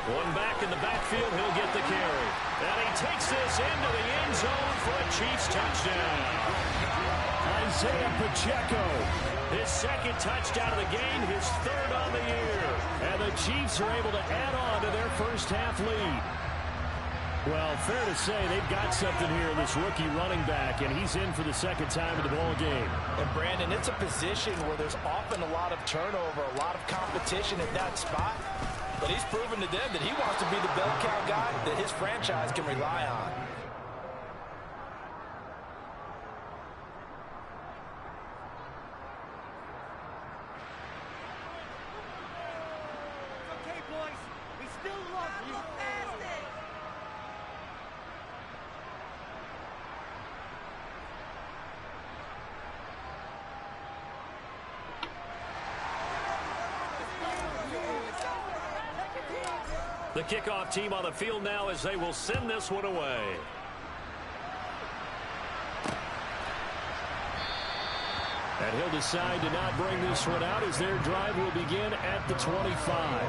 One back in the backfield, he'll get the carry. And he takes this into the end zone for a Chiefs touchdown. Isaiah Pacheco, his second touchdown of the game, his third on the year. And the Chiefs are able to add on to their first half lead. Well, fair to say they've got something here in this rookie running back, and he's in for the second time in the ball game. And, Brandon, it's a position where there's often a lot of turnover, a lot of competition at that spot. But he's proven to them that he wants to be the bell cow guy that his franchise can rely on. Okay, boys. We still love you. The kickoff team on the field now as they will send this one away. And he'll decide to not bring this one out as their drive will begin at the 25.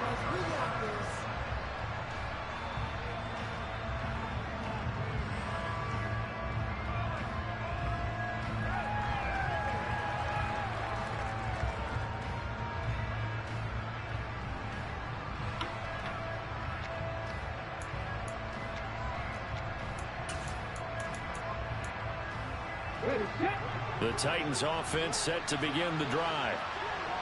The Titans offense set to begin the drive.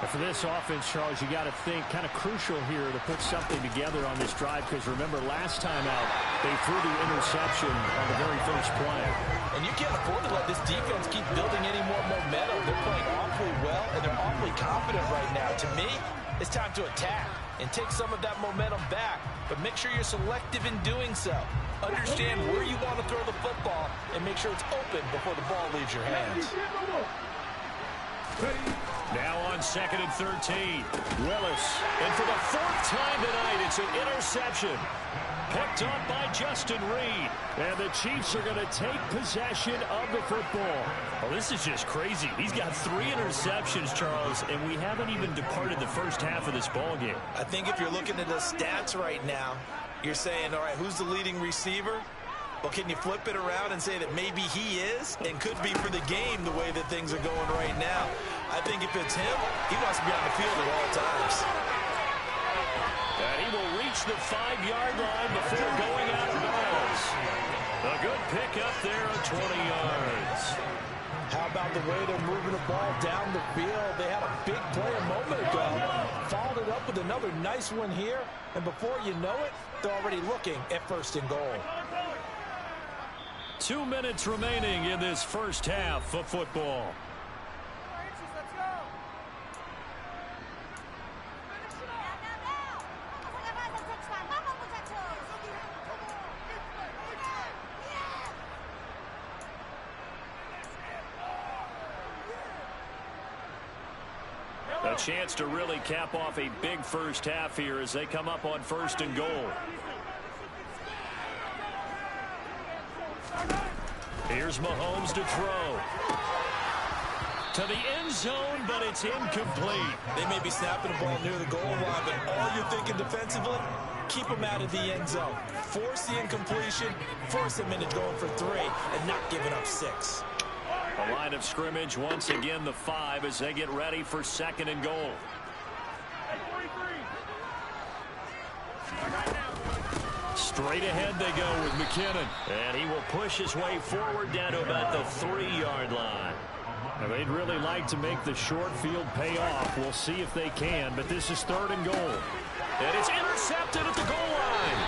And for this offense, Charles, you got to think kind of crucial here to put something together on this drive, because remember last time out they threw the interception on the very first play. And you can't afford to let this defense keep building any more momentum. They're playing awfully well, and they're awfully confident right now. To me, it's time to attack and take some of that momentum back, but make sure you're selective in doing so. Understand where you want to throw the football and make sure it's open before the ball leaves your hands. Now on 2nd and 13. Willis. And for the fourth time tonight, it's an interception. Picked up by Justin Reed. And the Chiefs are going to take possession of the football. Oh, this is just crazy. He's got 3 interceptions, Charles, and we haven't even departed the first half of this ball game. I think if you're looking at the stats right now, you're saying, all right, who's the leading receiver? Well, can you flip it around and say that maybe he is and could be for the game the way that things are going right now? I think if it's him, he wants to be on the field at all times. And he will reach the 5-yard line before going out of bounds. A good pick up there at 20 yards. How about the way they're moving the ball down the field? They had a big play a moment ago. Followed it up with another nice one here. And before you know it, they're already looking at 1st and goal. 2 minutes remaining in this first half of football. A chance to really cap off a big first half here as they come up on 1st and goal. Here's Mahomes to throw. To the end zone, but it's incomplete. They may be snapping the ball near the goal line, but all you're thinking defensively, keep them out of the end zone. Force the incompletion, force them into going for 3, and not giving up 6. A line of scrimmage, once again the 5 as they get ready for 2nd and goal. Straight ahead they go with McKinnon. And he will push his way forward down to about the 3-yard line. Now, they'd really like to make the short field pay off. We'll see if they can, but this is 3rd and goal. And it's intercepted at the goal line.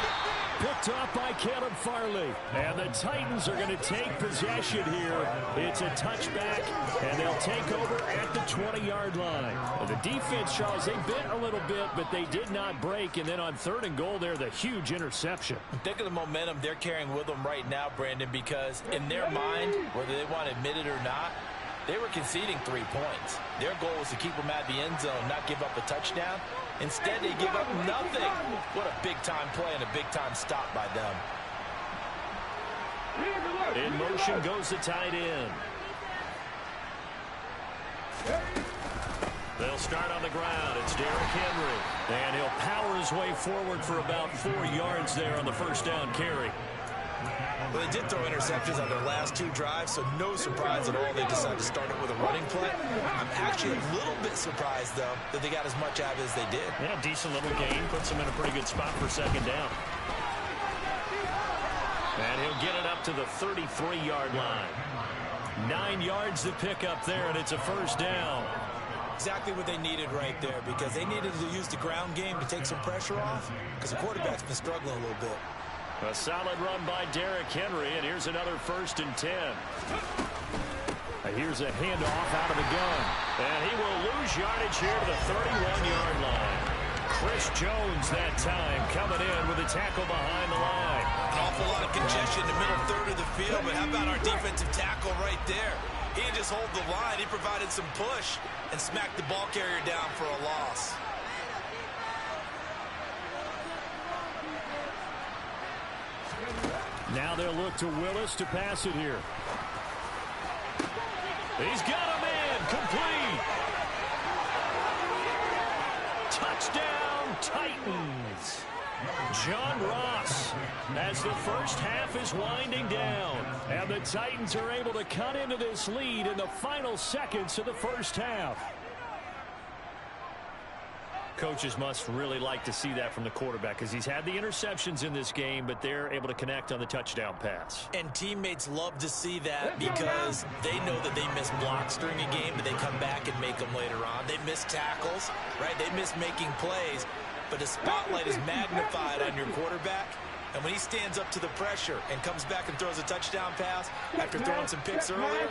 Picked up by Caleb Farley. And the Titans are going to take possession here. It's a touchback, and they'll take over at the 20-yard line. And the defense, Charles, they bent a little bit, but they did not break. And then on 3rd and goal there, the huge interception. Think of the momentum they're carrying with them right now, Brandon, because in their mind, whether they want to admit it or not, they were conceding 3 points. Their goal was to keep them at the end zone, not give up a touchdown. Instead, they give up nothing. What a big-time play and a big-time stop by them. In motion goes the tight end. They'll start on the ground. It's Derrick Henry. And he'll power his his way forward for about 4 yards there on the first down carry. Well, they did throw interceptions on their last 2 drives, so no surprise at all they decided to start it with a running play. I'm actually a little bit surprised, though, that they got as much out of it as they did. Yeah, decent little gain. Puts them in a pretty good spot for second down. And he'll get it up to the 33-yard line. 9 yards to pick up there, and it's a first down. Exactly what they needed right there, because they needed to use the ground game to take some pressure off, because the quarterback's been struggling a little bit. A solid run by Derrick Henry, and here's another 1st and 10. Here's a handoff out of the gun, and he will lose yardage here to the 31-yard line. Chris Jones that time coming in with a tackle behind the line. An awful lot of congestion in the middle third of the field, but how about our defensive tackle right there? He didn't just hold the line, he provided some push and smacked the ball carrier down for a loss. Now they'll look to Willis to pass it here. He's got a man, complete. Touchdown, Titans. John Ross as the first half is winding down. And the Titans are able to cut into this lead in the final seconds of the first half. Coaches must really like to see that from the quarterback because he's had the interceptions in this game, but they're able to connect on the touchdown pass. And teammates love to see that because they know that they miss blocks during a game, but they come back and make them later on. They miss tackles, right? They miss making plays, but the spotlight is magnified on your quarterback. And when he stands up to the pressure and comes back and throws a touchdown pass after throwing some picks earlier,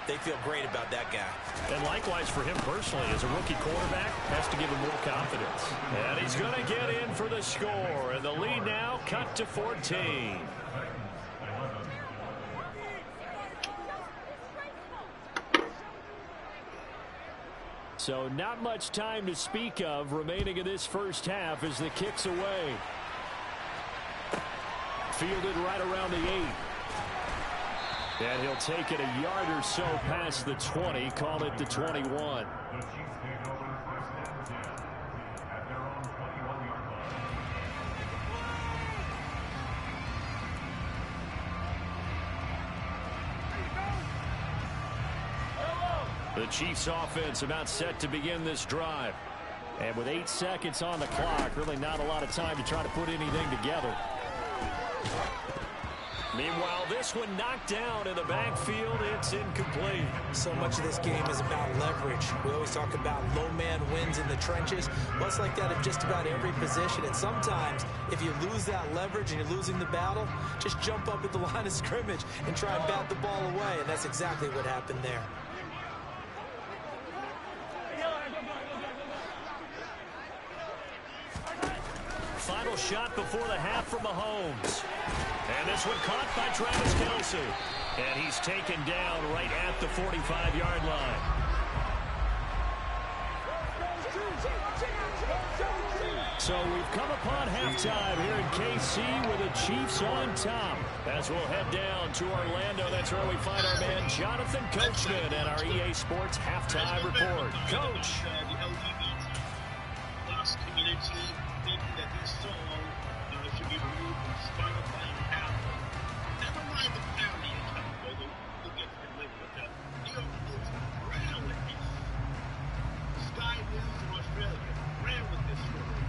they feel great about that guy. And likewise for him personally, as a rookie quarterback, has to give him more confidence. And he's going to get in for the score. And the lead now cut to 14. So not much time to speak of remaining in this first half as the kick's away. Fielded right around the 8. And he'll take it a yard or so past the 20, call it the 21. The Chiefs offense about set to begin this drive. And with 8 seconds on the clock, really not a lot of time to try to put anything together. Meanwhile, this one knocked down in the backfield. It's incomplete. So much of this game is about leverage. We always talk about low man wins in the trenches. Well, it's like that at just about every position. And sometimes, if you lose that leverage and you're losing the battle, just jump up at the line of scrimmage and try and bat the ball away. And that's exactly what happened there. Final shot before the half from Mahomes. And this one caught by Travis Kelce. And he's taken down right at the 45-yard line. So we've come upon halftime here in KC with the Chiefs on top. As we'll head down to Orlando, that's where we find our man Jonathan Coachman at our EA Sports halftime report. Coach. The LGBT community think that this song should be removed from Spotify and Apple. Never mind the county account, although we'll get to them later. But New York Knicks ran with this. Sky News in Australia ran with this story.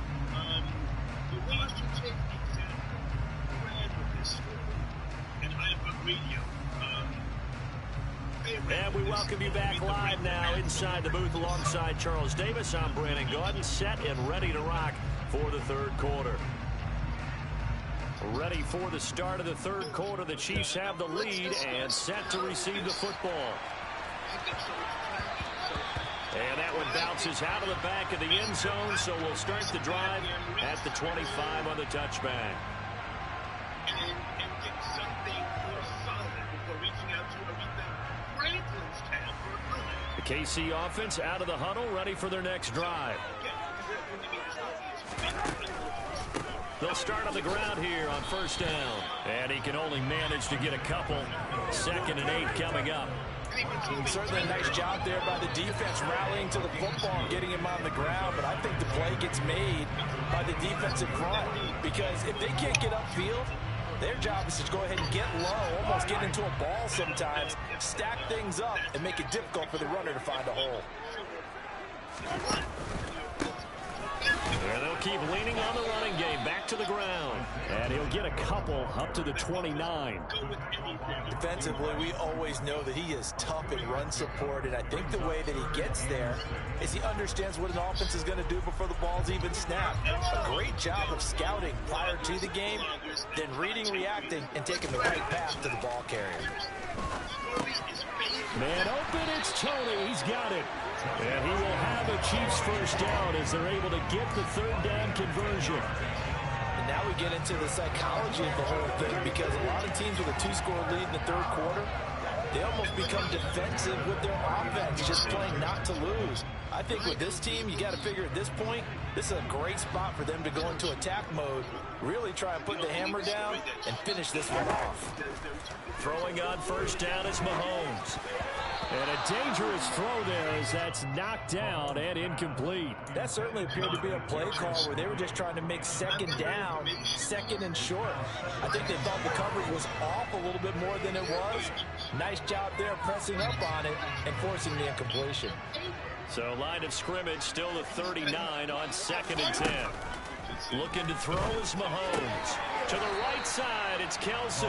The Washington Examiner ran with this story. And iHeartRadio. And we welcome you back live now inside the booth alongside Charles Davis. I'm Brandon Gaudin, set and ready to rock for the third quarter. Ready for the start of the third quarter. The Chiefs have the lead and set to receive the football. And that one bounces out of the back of the end zone, so we'll start the drive at the 25 on the touchback. And get something more solid before reaching out to Aretha Franklinstown for a The KC offense out of the huddle, ready for their next drive. They'll start on the ground here on first down. And he can only manage to get a couple. 2nd and 8 coming up. Certainly a nice job there by the defense rallying to the football and getting him on the ground. But I think the play gets made by the defensive front. Because if they can't get upfield, their job is to go ahead and get low, almost get into a ball sometimes, stack things up, and make it difficult for the runner to find a hole. And they'll keep leaning on the running game. Back to the ground. And he'll get a couple up to the 29. Defensively, we always know that he is tough in run support, and I think the way that he gets there is he understands what an offense is going to do before the ball's even snapped. A great job of scouting prior to the game, then reading, reacting, and taking the right path to the ball carrier. Man open, it's Tony. He's got it. And he will have a Chiefs first down as they're able to get the 3rd down conversion. And now we get into the psychology of the whole thing, because a lot of teams with a 2-score lead in the 3rd quarter, they almost become defensive with their offense, just playing not to lose. I think with this team, you got to figure at this point, this is a great spot for them to go into attack mode, really try and put the hammer down and finish this one off. Throwing on first down is Mahomes. And a dangerous throw there as that's knocked down and incomplete. That certainly appeared to be a play call where they were just trying to make 2nd down, 2nd and short. I think they thought the coverage was off a little bit more than it was. Nice job there pressing up on it and forcing the incompletion. So line of scrimmage still the 39 on 2nd and 10. Looking to throw is Mahomes. To the right side, it's Kelsey.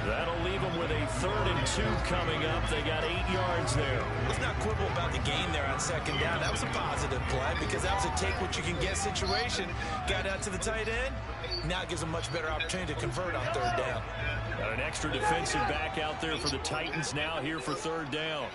That'll leave them with a 3rd and 2 coming up. They got 8 yards there. Let's not quibble about the gain there on 2nd down. That was a positive play because that was a take-what-you-can-get situation. Got out to the tight end. Now it gives them much better opportunity to convert on 3rd down. Got an extra defensive back out there for the Titans now here for 3rd down.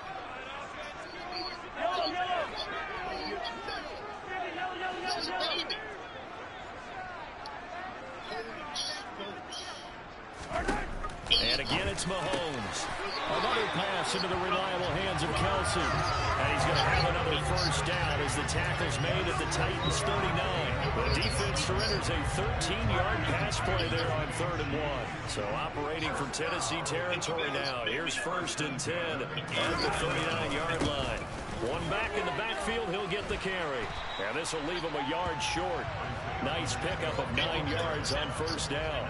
And again, it's Mahomes. Another pass into the reliable hands of Kelsey. And he's going to have another first down as the tackle's made at the Titans 39. The defense surrenders a 13-yard pass play there on 3rd and 1. So operating from Tennessee territory now. Here's 1st and 10 at the 39-yard line. One back in the backfield, he'll get the carry. And this will leave him a yard short. Nice pickup of 9 yards on first down.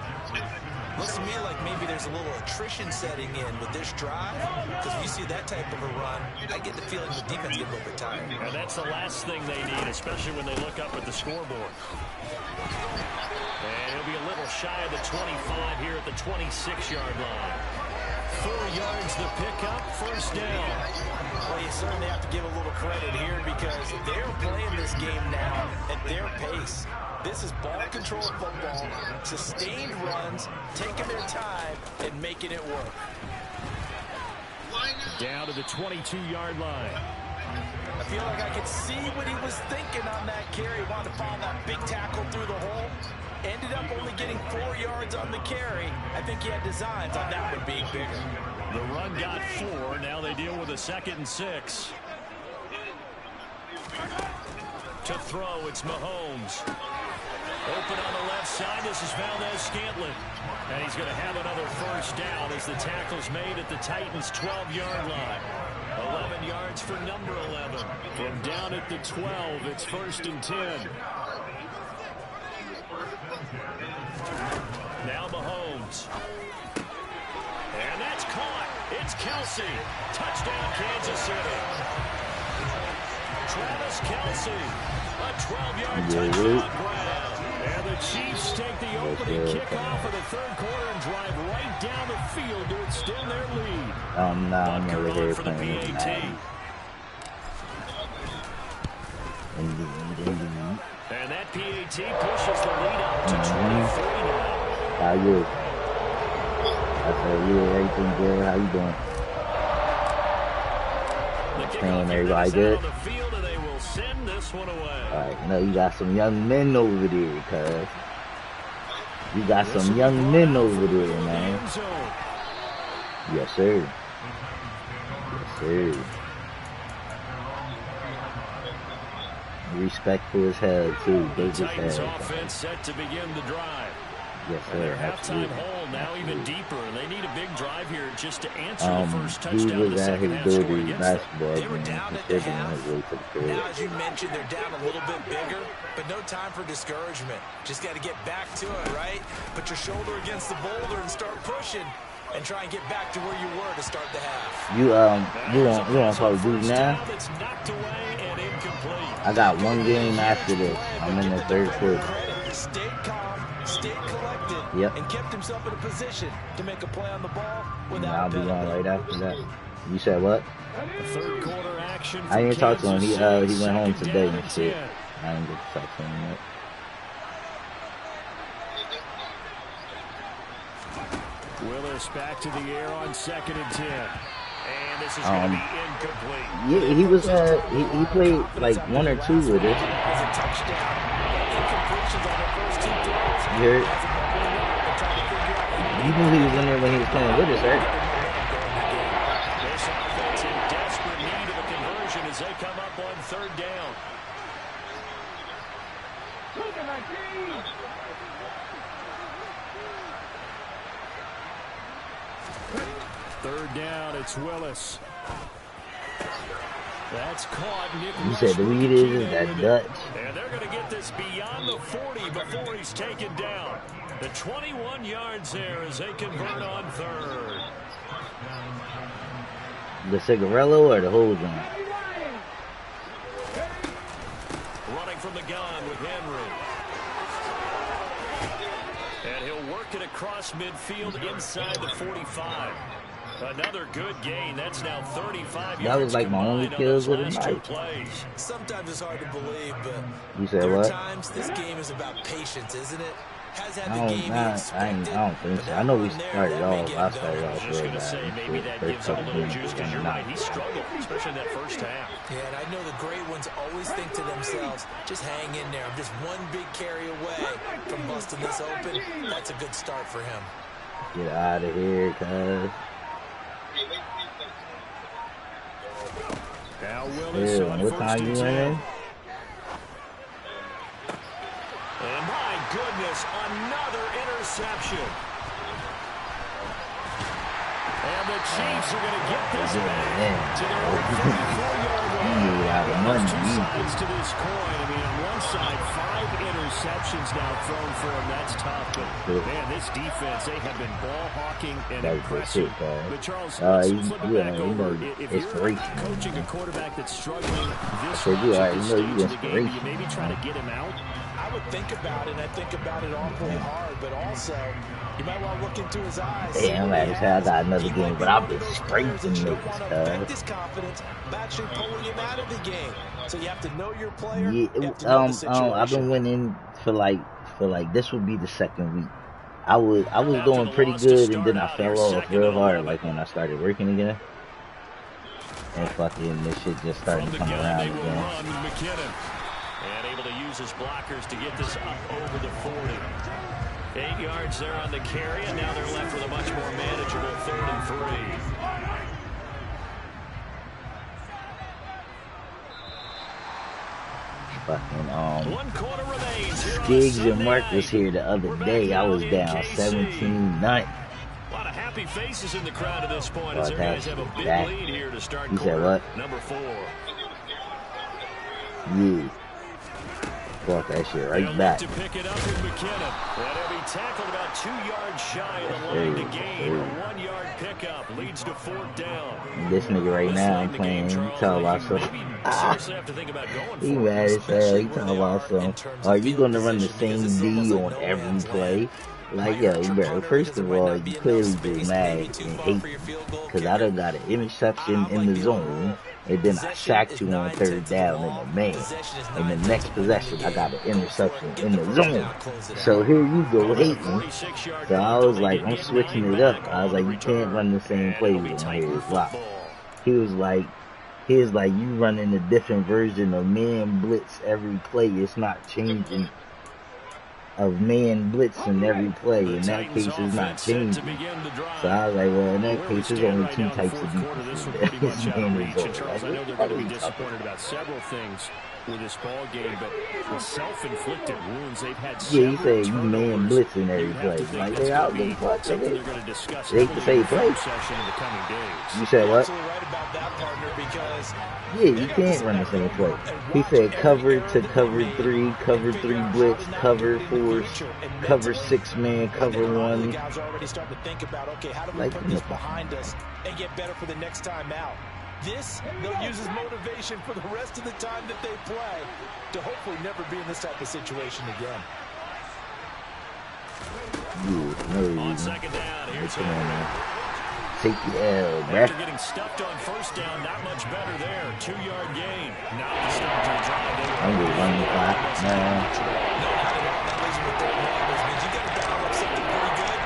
Looks to me like maybe there's a little attrition setting in with this drive, because if you see that type of a run, I get the feeling the defense gets a little bit tired. And that's the last thing they need, especially when they look up at the scoreboard. And he'll be a little shy of the 25 here at the 26-yard line. 4 yards the pickup, first down. Well, you certainly have to give a little credit here because they're playing this game now at their pace. This is ball control football, sustained runs, taking their time, and making it work. Down to the 22-yard line. I feel like I could see what he was thinking on that carry. Wanted to follow that big tackle through the hole. Ended up only getting 4 yards on the carry. I think he had designs on that one being bigger. The run got 4. Now they deal with a 2nd and 6. To throw, it's Mahomes. Open on the left side, this is Valdez-Scantling. And he's going to have another first down as the tackle's made at the Titans' 12-yard line. 11 yards for number 11. From down at the 12, it's 1st and 10. Now Mahomes. And that's caught. It's Kelsey. Touchdown, Kansas City. Travis Kelsey. A 12-yard touchdown grab. And the Chiefs take the opening kickoff of the 3rd quarter and drive right down the field to extend their lead. I'm over here for the playing PAT. Indeed. And that PAT pushes the lead up to 23 now. How you? I said, yeah, everything good. How you doing? Playing everybody good? On the field, and they will send this one away. Alright, you know you got some young men over there, cuz. You got some young men over there, man. Yes, sir. Yes, sir. Respectful as hell too. The Big as Titans hell. offense set to begin the drive. Yes, And their sir. halftime Absolutely. hole now even deeper, and they need a big drive here just to answer the first He touchdown of the was at second his half score dirty against them. basketball They were game, down at the considering half. his way to the Now, crib. as you mentioned, they're down a little bit bigger, but no time for discouragement. Just got to get back to it, right? Put your shoulder against the boulder and start pushing, and try and get back to where you were to start the half. You want Call of Duty now? That's knocked away and incomplete. I got one game after this. I'm in the third quarter. Stayed calm, stayed collected, Yep. and kept himself in a position to make a play on the ball And without I'll be penalty. going right after that. You said what? The third quarter action. I didn't talk to him. He Kansas went home City, today second and down shit. 10. I didn't get to talk to him yet. Willis back to the air on 2nd and 10. And this is going to be incomplete. Yeah, he was he played like one or two with it. As a touchdown, incompletions on the first two throws. You heard? You knew he was in there when he was playing with us, right? This offense in desperate need of a conversion as they come up on 3rd down. Third down, it's Willis. That's caught. Nick You said the weed is that Dutch. And they're going to get this beyond the 40 before he's taken down. The 21 yards there as they convert on 3rd. The cigarello or the whole joint? Running from the gun with Henry. And he'll work it across midfield inside the 45. Another good gain. That's now 35 yards. That was like my only kills with him. Sometimes it's hard to believe, but You said there are what? times this game is about patience, isn't it? Has had I the game don't think so. I know we started off. I started off I was just real going to say, bad. maybe that First gives him a couple little games juice was because you're not. right. He struggled, especially in that first half. Yeah, and I know the great ones always think to themselves, just hang in there. I'm just one big carry away from busting this open. That's a good start for him. Get out of here, cuz. Now Willis Yeah, on what 1st time you and in? 10. And my goodness, another interception. And the Chiefs are going to get this back to their own 34-yard line. There's two sides to this coin. I mean, on one side, 5 interceptions now thrown for him. That's tough. But, man, this defense, they have been ball hawking and That was impressive. good shit, man. But, Charles, let's you flip it know, back you over. know, If you're inspiration. coaching a quarterback that's struggling this said, much you at already this know stage you of the game, do you inspiration. maybe try to get him out? I would think about it, and I think about it awfully hard, but also, you might want to look into his eyes. Damn, man, I got another game, but I've been scraping You don't niggas, want to affect cuz. his confidence by actually pulling him out of the game. So you have to know your player. Yeah, you have to know the situation. I've been winning for like this would be the second week. I was doing pretty good, and then I fell off real hard, like when I started working again. And fucking this shit just started to come around again. McKinnon. And able to use his blockers to get this up over the 40. 8 yards there on the carry, and now they're left with a much more manageable 3rd and 3. Fucking 1 quarter remains here on a Skiggs and Sunday Mark night. was here the other We're back day. I here was in down KC. 17-9. A lot of happy faces in the crowd at this point as Oh, their guys have a big that- lead here to start You said quarter what? number 4. Yeah. Fuck that shit They'll right look back. to pick it up with McKinnon. And he'll be tackled about 2 yards shy of the line to gain. A 1-yard pickup leads to 4th down. This nigga right now, I'm playing. He talking about some. Seriously have to think about going He for mad it. as hell. He talking about some. Are you gonna run the same D on every play? Like, yo, bro, first of all, you clearly just mad and hate me. Because I done got an interception in the zone, and then I sacked you on 3rd down in the man. And the next possession, I got an interception in the zone. So here you go hating. So I was like, I'm switching it up. I was like, you can't run the same plays on here. Wow. He was like, you running a different version of man blitz every play. It's not changing. Of man blitzing every play. In that case, it's not changing. So I was like, well, in that case, there's only 2 types of defenses. Charles, I know they're going to be disappointed about several things with this ball game, but the self-inflicted wounds they've had. Yeah, he said you man blitzing every play. Like they out there, fuck something they're going to discuss. They can say play. Session in the coming days. You said what? Right about that, partner, because yeah, you can't run the same play. He said cover to cover 3, cover 3 blitz, cover 4, cover 6 man, cover 1. Guys are already starting to think about, okay, how do we like, put this behind us and get better for the next time out? This, they'll use as motivation for the rest of the time that they play to hopefully never be in this type of situation again. On second down, here's take the L, bruh. After getting stuffed on first down, not much better there. 2-yard gain. Not the start to the drive. I'm going to run the clock. No, not at all. That leaves them with their numbers. Means you got to dial up something pretty good.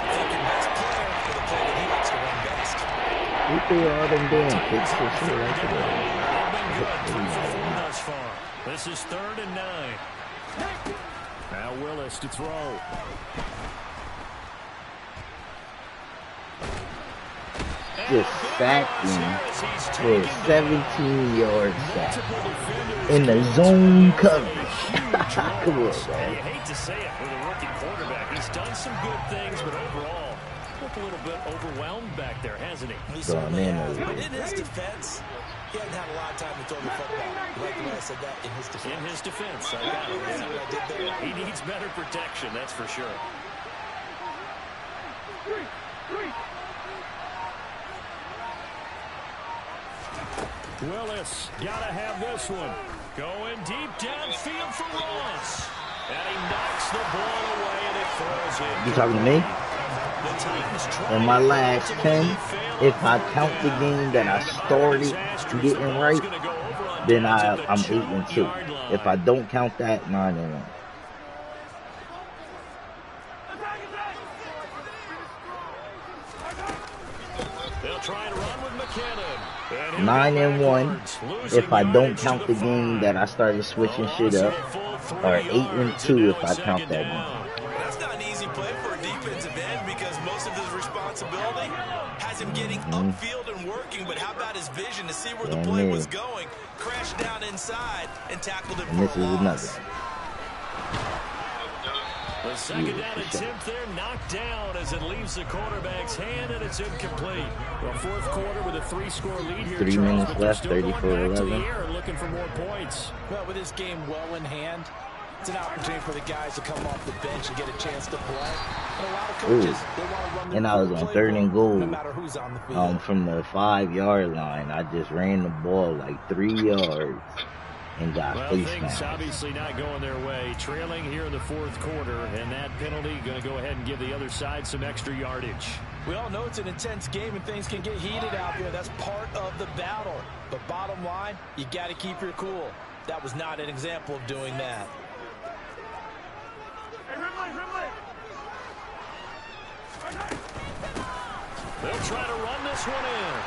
Take your best player for the play that he likes to run best. We threw all them damn kicks for shit like Thus far. This is 3rd and 9. Now Willis to throw. just sacked him for a 17-yard sack in the zone coverage. Come on, man. You hate to say it with a rookie quarterback. He's done some good things, but overall, looked a little bit overwhelmed back there, hasn't he? He certainly has, but in his defense, he hasn't had a lot of time to throw the football. Like the way I said that, in his defense. In his defense, I got it. See what I did there? He needs better protection, that's for sure. Willis, gotta have this one. Going deep downfield for Ross. And he knocks the ball away and it throws in. You talking to me? On my last 10, if I count the game that I started getting right, then I'm 8-2. If I don't count that, 9-1. They'll try and run with McKinnon. 9-1 if I don't count the game that I started switching shit up, or 8-2 if I count that game. That's not an easy play for a defensive end because most of his responsibility has him getting upfield and working, but how about his vision to see where the play was going, crashed down inside, and tackled it for a loss. The second down attempt there knocked down as it leaves the quarterback's hand and it's incomplete. Well, fourth quarter with a 3-score lead here. 3 minutes left, 34-11. Looking for more points. Well, with this game well in hand, it's an opportunity for the guys to come off the bench and get a chance to play. And a lot of coaches, they want to run the and I was on 3rd and goal, no matter who's on the field. From the 5-yard line. I just ran the ball like 3 yards. And got face things obviously not going their way. Trailing here in the fourth quarter, and that penalty going to go ahead and give the other side some extra yardage. We all know it's an intense game and things can get heated out there. That's part of the battle. But bottom line, you got to keep your cool. That was not an example of doing that. They'll try to run this one in.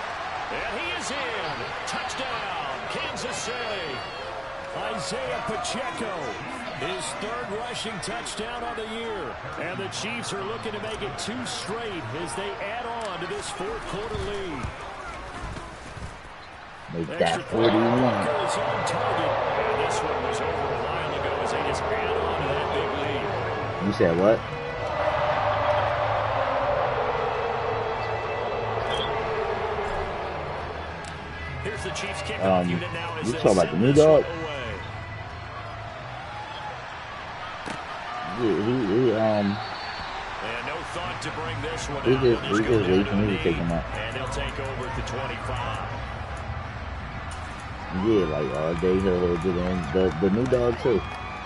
And he is in. Touchdown, Kansas City. Isaiah Pacheco, his 3rd rushing touchdown of the year. And the Chiefs are looking to make it 2 straight as they add on to this fourth quarter lead. Make that 41. On target. And this one was over a while ago as they just add on to that big lead. You said what? Here's the Chiefs kickoff unit now as you talking about the new dog? And no thought to bring this one out. We just wait for me to take him out. And he'll take over at the 25. Yeah, like all day he'll get in. The new dog too.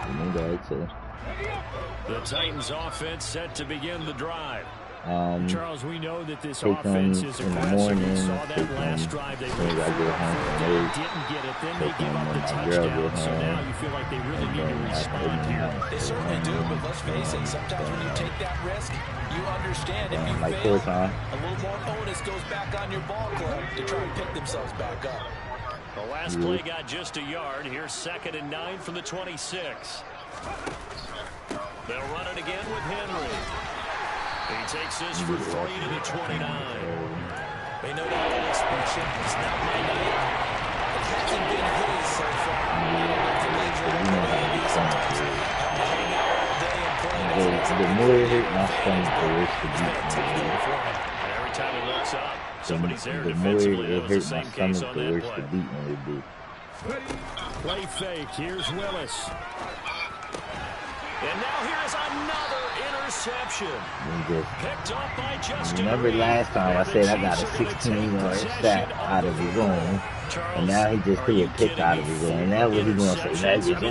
The new dog too. The Titans offense set to begin the drive. Charles, we know that this take offense them is in the aggressive. morning. We saw that last drive. They didn't get it. Then they give up the touchdown. So now you feel like they really need to respond here. They certainly do, but let's face it, sometimes when you take that risk, you understand if you fail, a little more onus goes back on your ball club to try and pick themselves back up. The last play got just a yard. Here's 2nd and 9 from the 26. They'll run it again with Henry. He takes this for 3 to the 29. They know that old expression, it's not my night. hasn't been his so far. The more it hurt my stomach, the worse the beat. Every time he looks up, somebody's there The more defensively. it That was the hurt my same case stomach, on the that worse play. the beating would be. Play fake. Here's Willis. And now here's another interception. Picked up by Justin. Remember last time I said I got a 16-yard sack out of his own, and now he just threw a pick out of his own. And now what he gonna say? That's his own.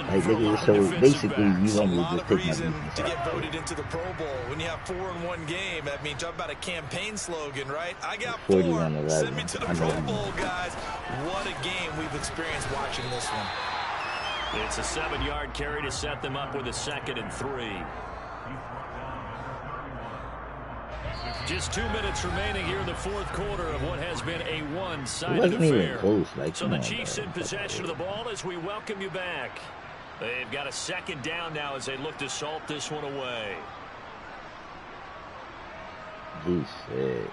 Like, nigga, so basically you want me to just take my reason defense to get out. voted into the Pro Bowl when you have 4 in one game. I mean, talk about a campaign slogan, right? I got 4. 41-11. Send me to the I know. Pro Bowl, guys. What a game we've experienced watching this one. It's a 7-yard carry to set them up with a 2nd and 3. Just 2 minutes remaining here in the fourth quarter of what has been a one-sided affair. So the Chiefs in possession of the ball as we welcome you back. They've got a 2nd down now as they look to salt this one away. He said.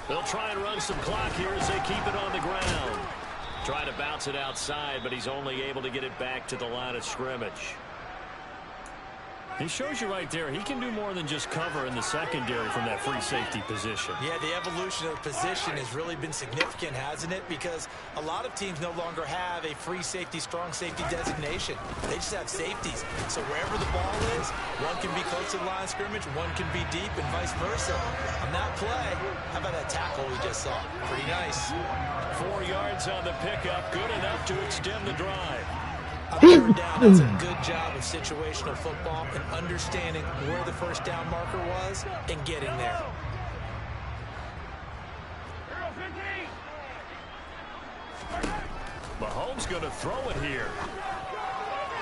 They'll try and run some clock here as they keep it on the ground. Try to bounce it outside, but he's only able to get it back to the line of scrimmage. He shows you right there, he can do more than just cover in the secondary from that free safety position. Yeah, the evolution of the position has really been significant, hasn't it? Because a lot of teams no longer have a free safety, strong safety designation. They just have safeties. So wherever the ball is, one can be close to the line of scrimmage, one can be deep, and vice versa. On that play, how about that tackle we just saw? Pretty nice. 4 yards on the pickup, good enough to extend the drive. On 3rd down, that's a good job of situational football and understanding where the first down marker was and getting there. Mahomes going to throw it here.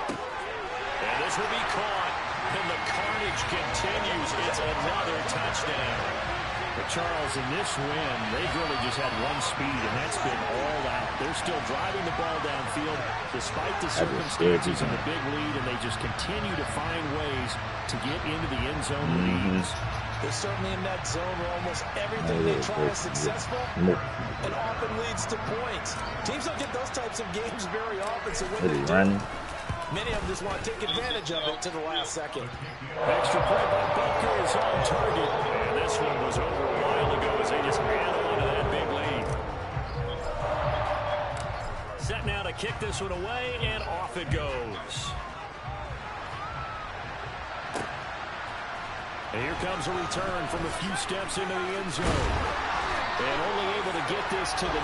And this will be caught. And the carnage continues. It's another touchdown. But Charles, in this win, they've really just had one speed, and that's been all out. They're still driving the ball downfield despite the circumstances and the big lead, and they just continue to find ways to get into the end zone with ease. They're certainly in that zone where almost everything they try is successful and often leads to points. Teams don't get those types of games very often, so when they do, many of them just want to take advantage of it to the last second. Extra point by Baker is on target. And this one was over a while ago as they just add on to that big lead. Set now to kick this one away, and off it goes. And here comes a return from a few steps into the end zone. And only able to get this to the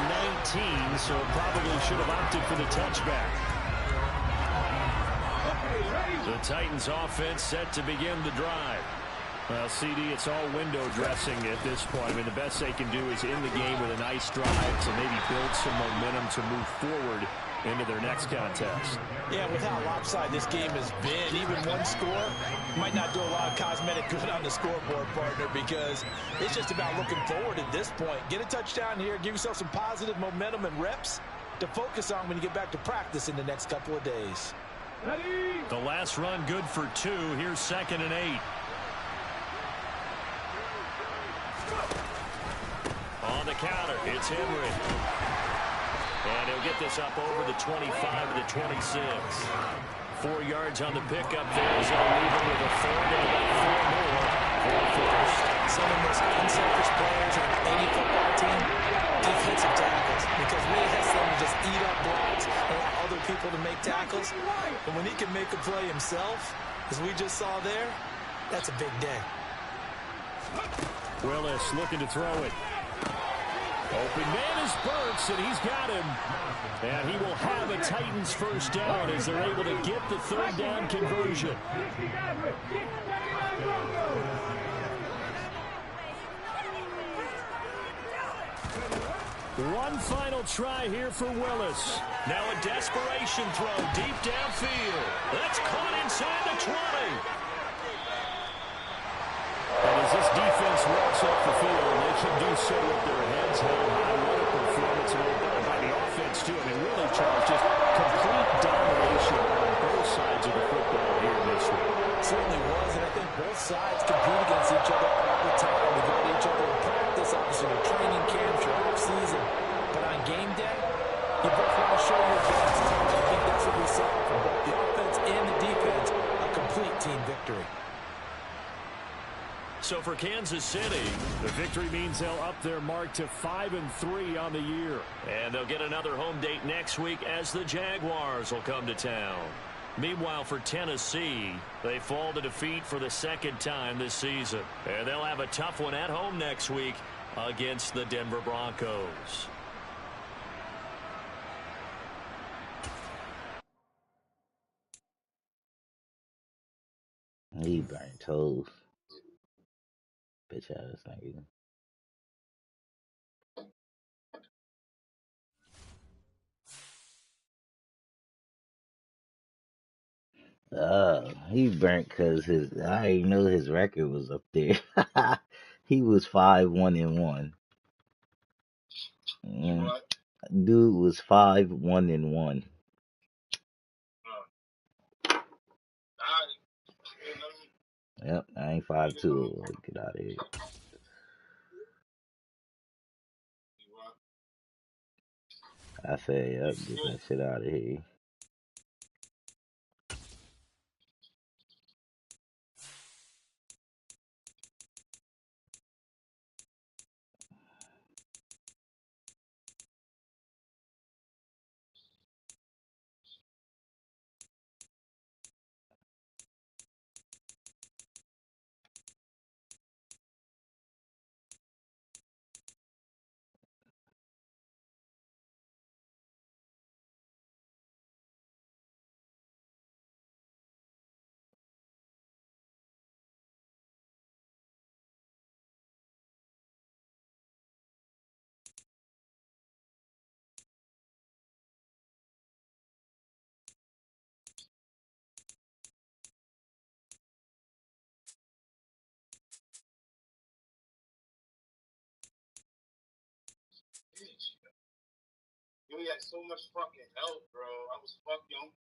19, so probably should have opted for the touchback. The Titans offense set to begin the drive. Well, CD, it's all window dressing at this point. I mean, the best they can do is in the game with a nice drive to maybe build some momentum to move forward into their next contest. Yeah, with how lopsided this game has been, even one score might not do a lot of cosmetic good on the scoreboard, partner, because it's just about looking forward at this point. Get a touchdown here, give yourself some positive momentum and reps to focus on when you get back to practice in the next couple of days. The last run good for 2. Here's 2nd and 8. On the counter, it's Henry. And he'll get this up over the 25 to the 26. 4 yards on the pickup there as they'll leave it with a 3rd and about 4 more for first. Some of the most unselfish players on any football team, defensive tackles, because really has them to just eat up blocks and allow other people to make tackles. But when he can make a play himself, as we just saw there, that's a big day. Willis looking to throw it. Open man is Burks, and he's got him. And he will have a Titans first down as they're able to get the 3rd down conversion. One final try here for Willis. Now a desperation throw deep downfield. That's caught inside the 20. And as this defense walks off the field, they can do so with their heads held high. What a performance by the offense, too. I mean, really, Charles, just complete domination on both sides of the football. So for Kansas City, the victory means they'll up their mark to 5-3 on the year. And they'll get another home date next week as the Jaguars will come to town. Meanwhile, for Tennessee, they fall to defeat for the second time this season. And they'll have a tough one at home next week against the Denver Broncos. He burnt toast. Bitch ass nigga. He burnt cause I didn't know his record was up there. He was 5-1-1. What? Dude was 5-1-1. Yep, I ain't 5-2. Get out of here. I said, yep, get that shit out of here. Yo, he had so much fucking help, bro. I was fucking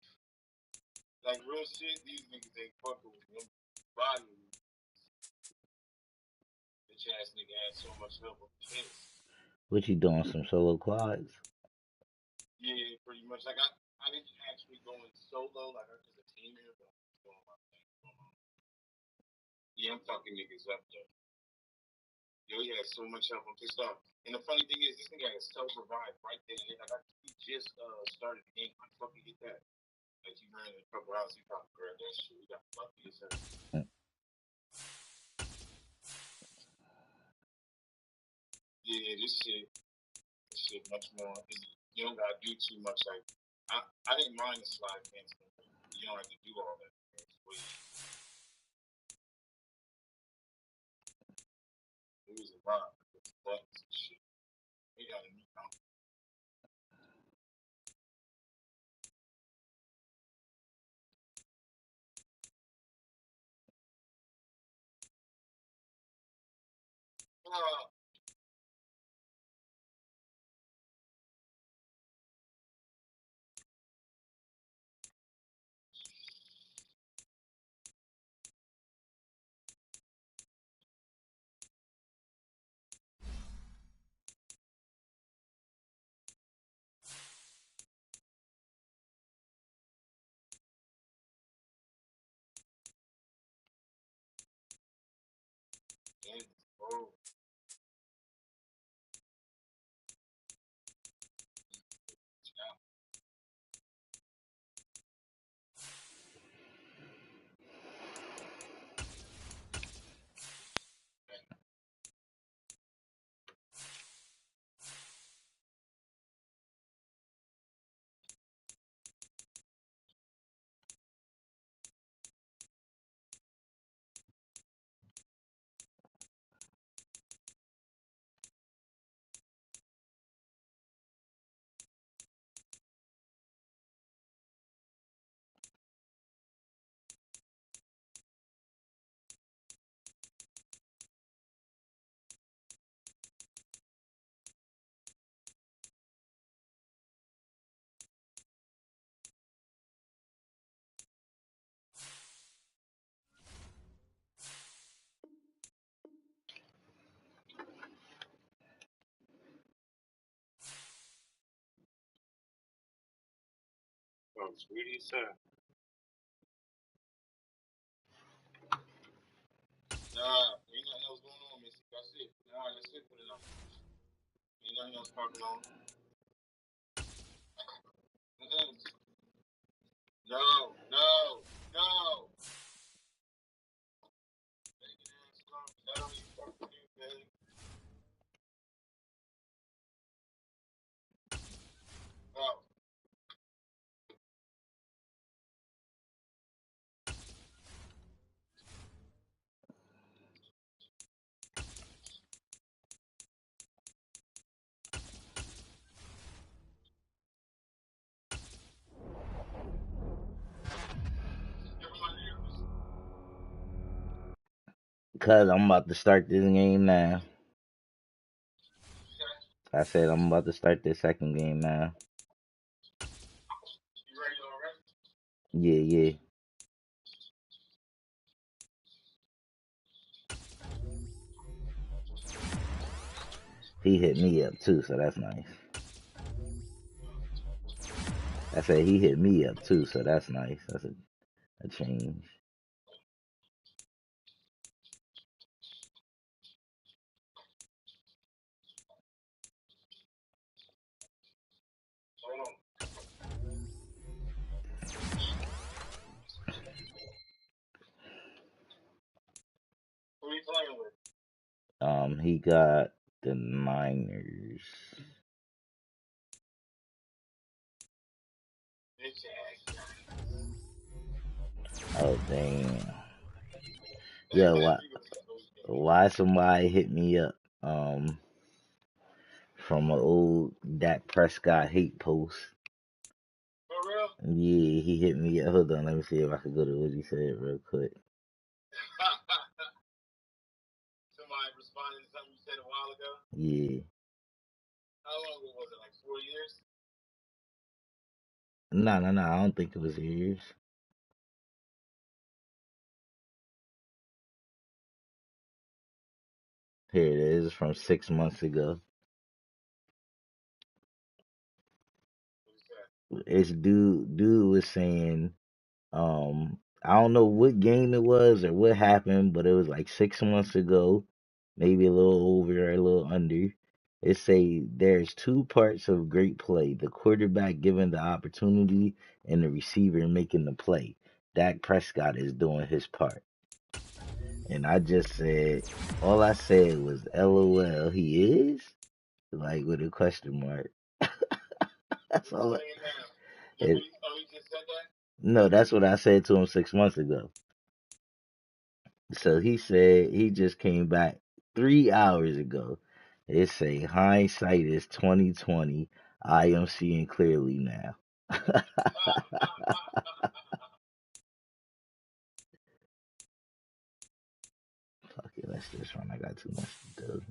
like real shit. These niggas ain't fucking with him. Body. Bitch ass nigga had so much help with kids. What you doing? Some solo quads? Yeah, pretty much. Like I didn't actually go in solo like as a team here, but I'm doing my thing. Yeah, I'm fucking niggas up though. Yo, he had so much help. I'm pissed off. And the funny thing is, this nigga had self-revive right there. Like he just started the game. I fucking get that. Like he ran in a couple hours, he probably grabbed that shit. He got lucky as hell. Yeah, this shit much more. You don't gotta do too much. Like I didn't mind the slide fence, but you don't have to do all that. It was a lot with the buttons and shit. We got a new count. Oh. Oh, sweetie, sir. Nah, ain't got no Cause I'm about to start this game now. I said I'm about to start this second game now. Yeah, yeah. He hit me up too, so that's nice. I said he hit me up too, so that's nice. That's a change. He got the Niners. Oh damn. Yeah, why somebody hit me up from an old Dak Prescott hate post. Yeah, he hit me up. Hold on, let me see if I can go to what he said real quick. Somebody responded to something you said a while ago? Yeah. How long ago was it? Like 4 years? No, I don't think it was years. Here it is from 6 months ago. It's dude was saying, I don't know what game it was or what happened, but it was like 6 months ago, maybe a little over or a little under. It say there's two parts of great play: the quarterback given the opportunity and the receiver making the play. Dak Prescott is doing his part. And I just said, all I said was, LOL, he is? Like with a question mark. That's all. It, no, that's what I said to him 6 months ago. So he said he just came back 3 hours ago. It say hindsight is 2020. I am seeing clearly now. Fuck it, let's just run. I got too much to do.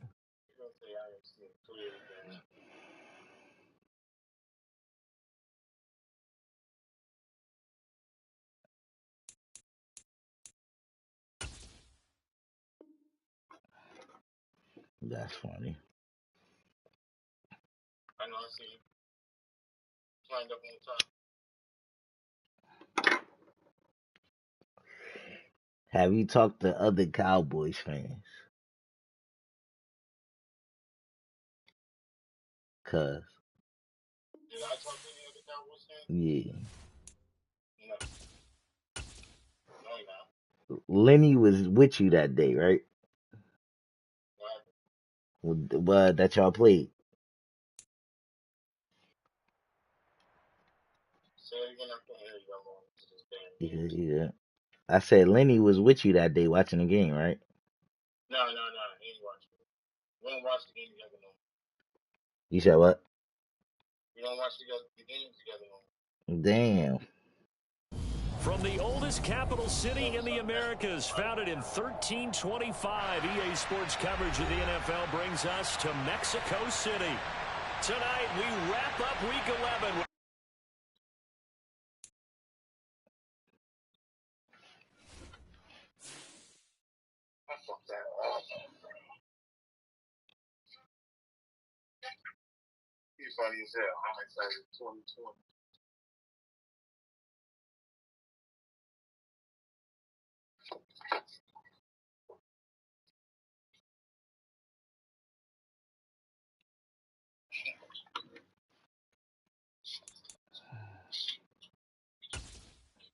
That's funny. I know, I see you. Lined up on top. Have you talked to other Cowboys fans? Cuz. Did I talk to any other Cowboys fans? Yeah. No. No, not. Lenny was with you that day, right? That y'all played. So you're gonna have to hear you on this damn Yeah. I said Lenny was with you that day watching the game, right? No, he ain't watching it. We don't watch the game together no more. You said what? We don't watch the games together no more. Damn. From the oldest capital city in the Americas, founded in 1325, EA Sports coverage of the NFL brings us to Mexico City. Tonight, we wrap up Week 11. He's funny as hell. I'm excited. 2020.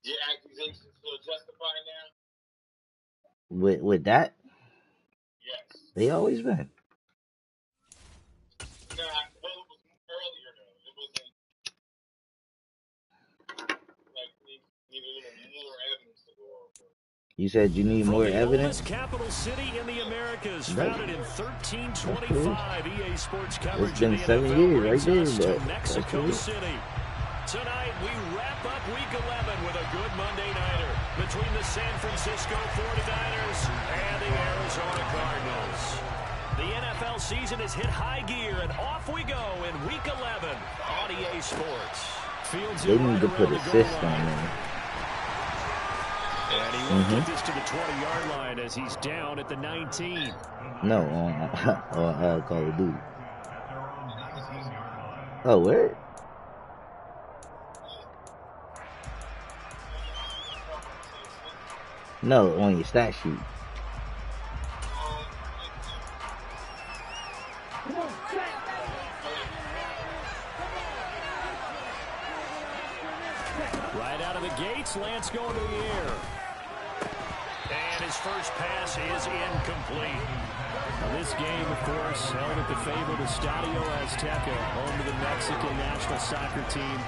Your accusations still justified now? With that, Yes. they always been. Nah, well, it was earlier though. It wasn't like we needed more evidence to go over. You said you need more evidence? Capital city in the Americas, founded in 1325. EA Sports coverage. It's been 7 years right there, but Mexico City. Tonight we wrap up Week 11 with a good Monday nighter between the San Francisco 49ers and the Arizona Cardinals. The NFL season has hit high gear, and off we go in Week 11 on EA Sports. Fields they need to put a system in. And he will get this to the 20-yard line as he's down at the 19. No, on Call of Duty. Oh, where? No, on your stat sheet. Right out of the gates, Lance going to the air. And his first pass is incomplete. Now this game, of course, held at the favorite Estadio Azteca, home to the Mexican national soccer team.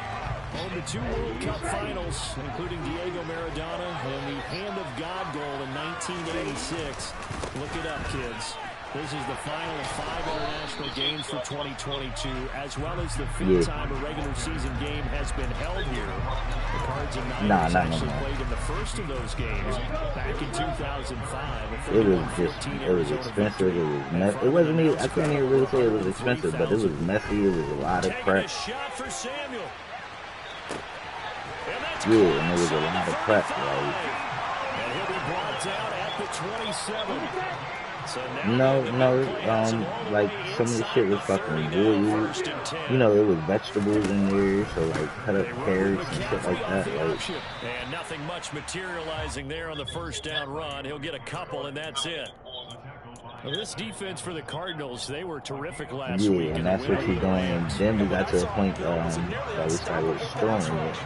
Home to 2 World Cup finals, including Diego Maradona and the Hand of God goal in 1986. Look it up, kids. This is the final of 5 international games for 2022, as well as the 5th time a regular season game has been held here. The Cards and Niners actually played in the first of those games back in 2005. It was expensive. It wasn't even, I can't even really say it was expensive, but it was messy. It was a lot of prep. Yeah, and there was a lot of prep, right? And he'll be brought down at the 27. So like some of the shit was fucking weird. You know, it was vegetables in there, so like cut up carrots and shit like that. Like, and nothing much materializing there on the first down run. He'll get a couple, and that's it. Well, this defense for the Cardinals, they were terrific last week. Yeah, and that's what you're doing. And then we got to a point that we started storing it.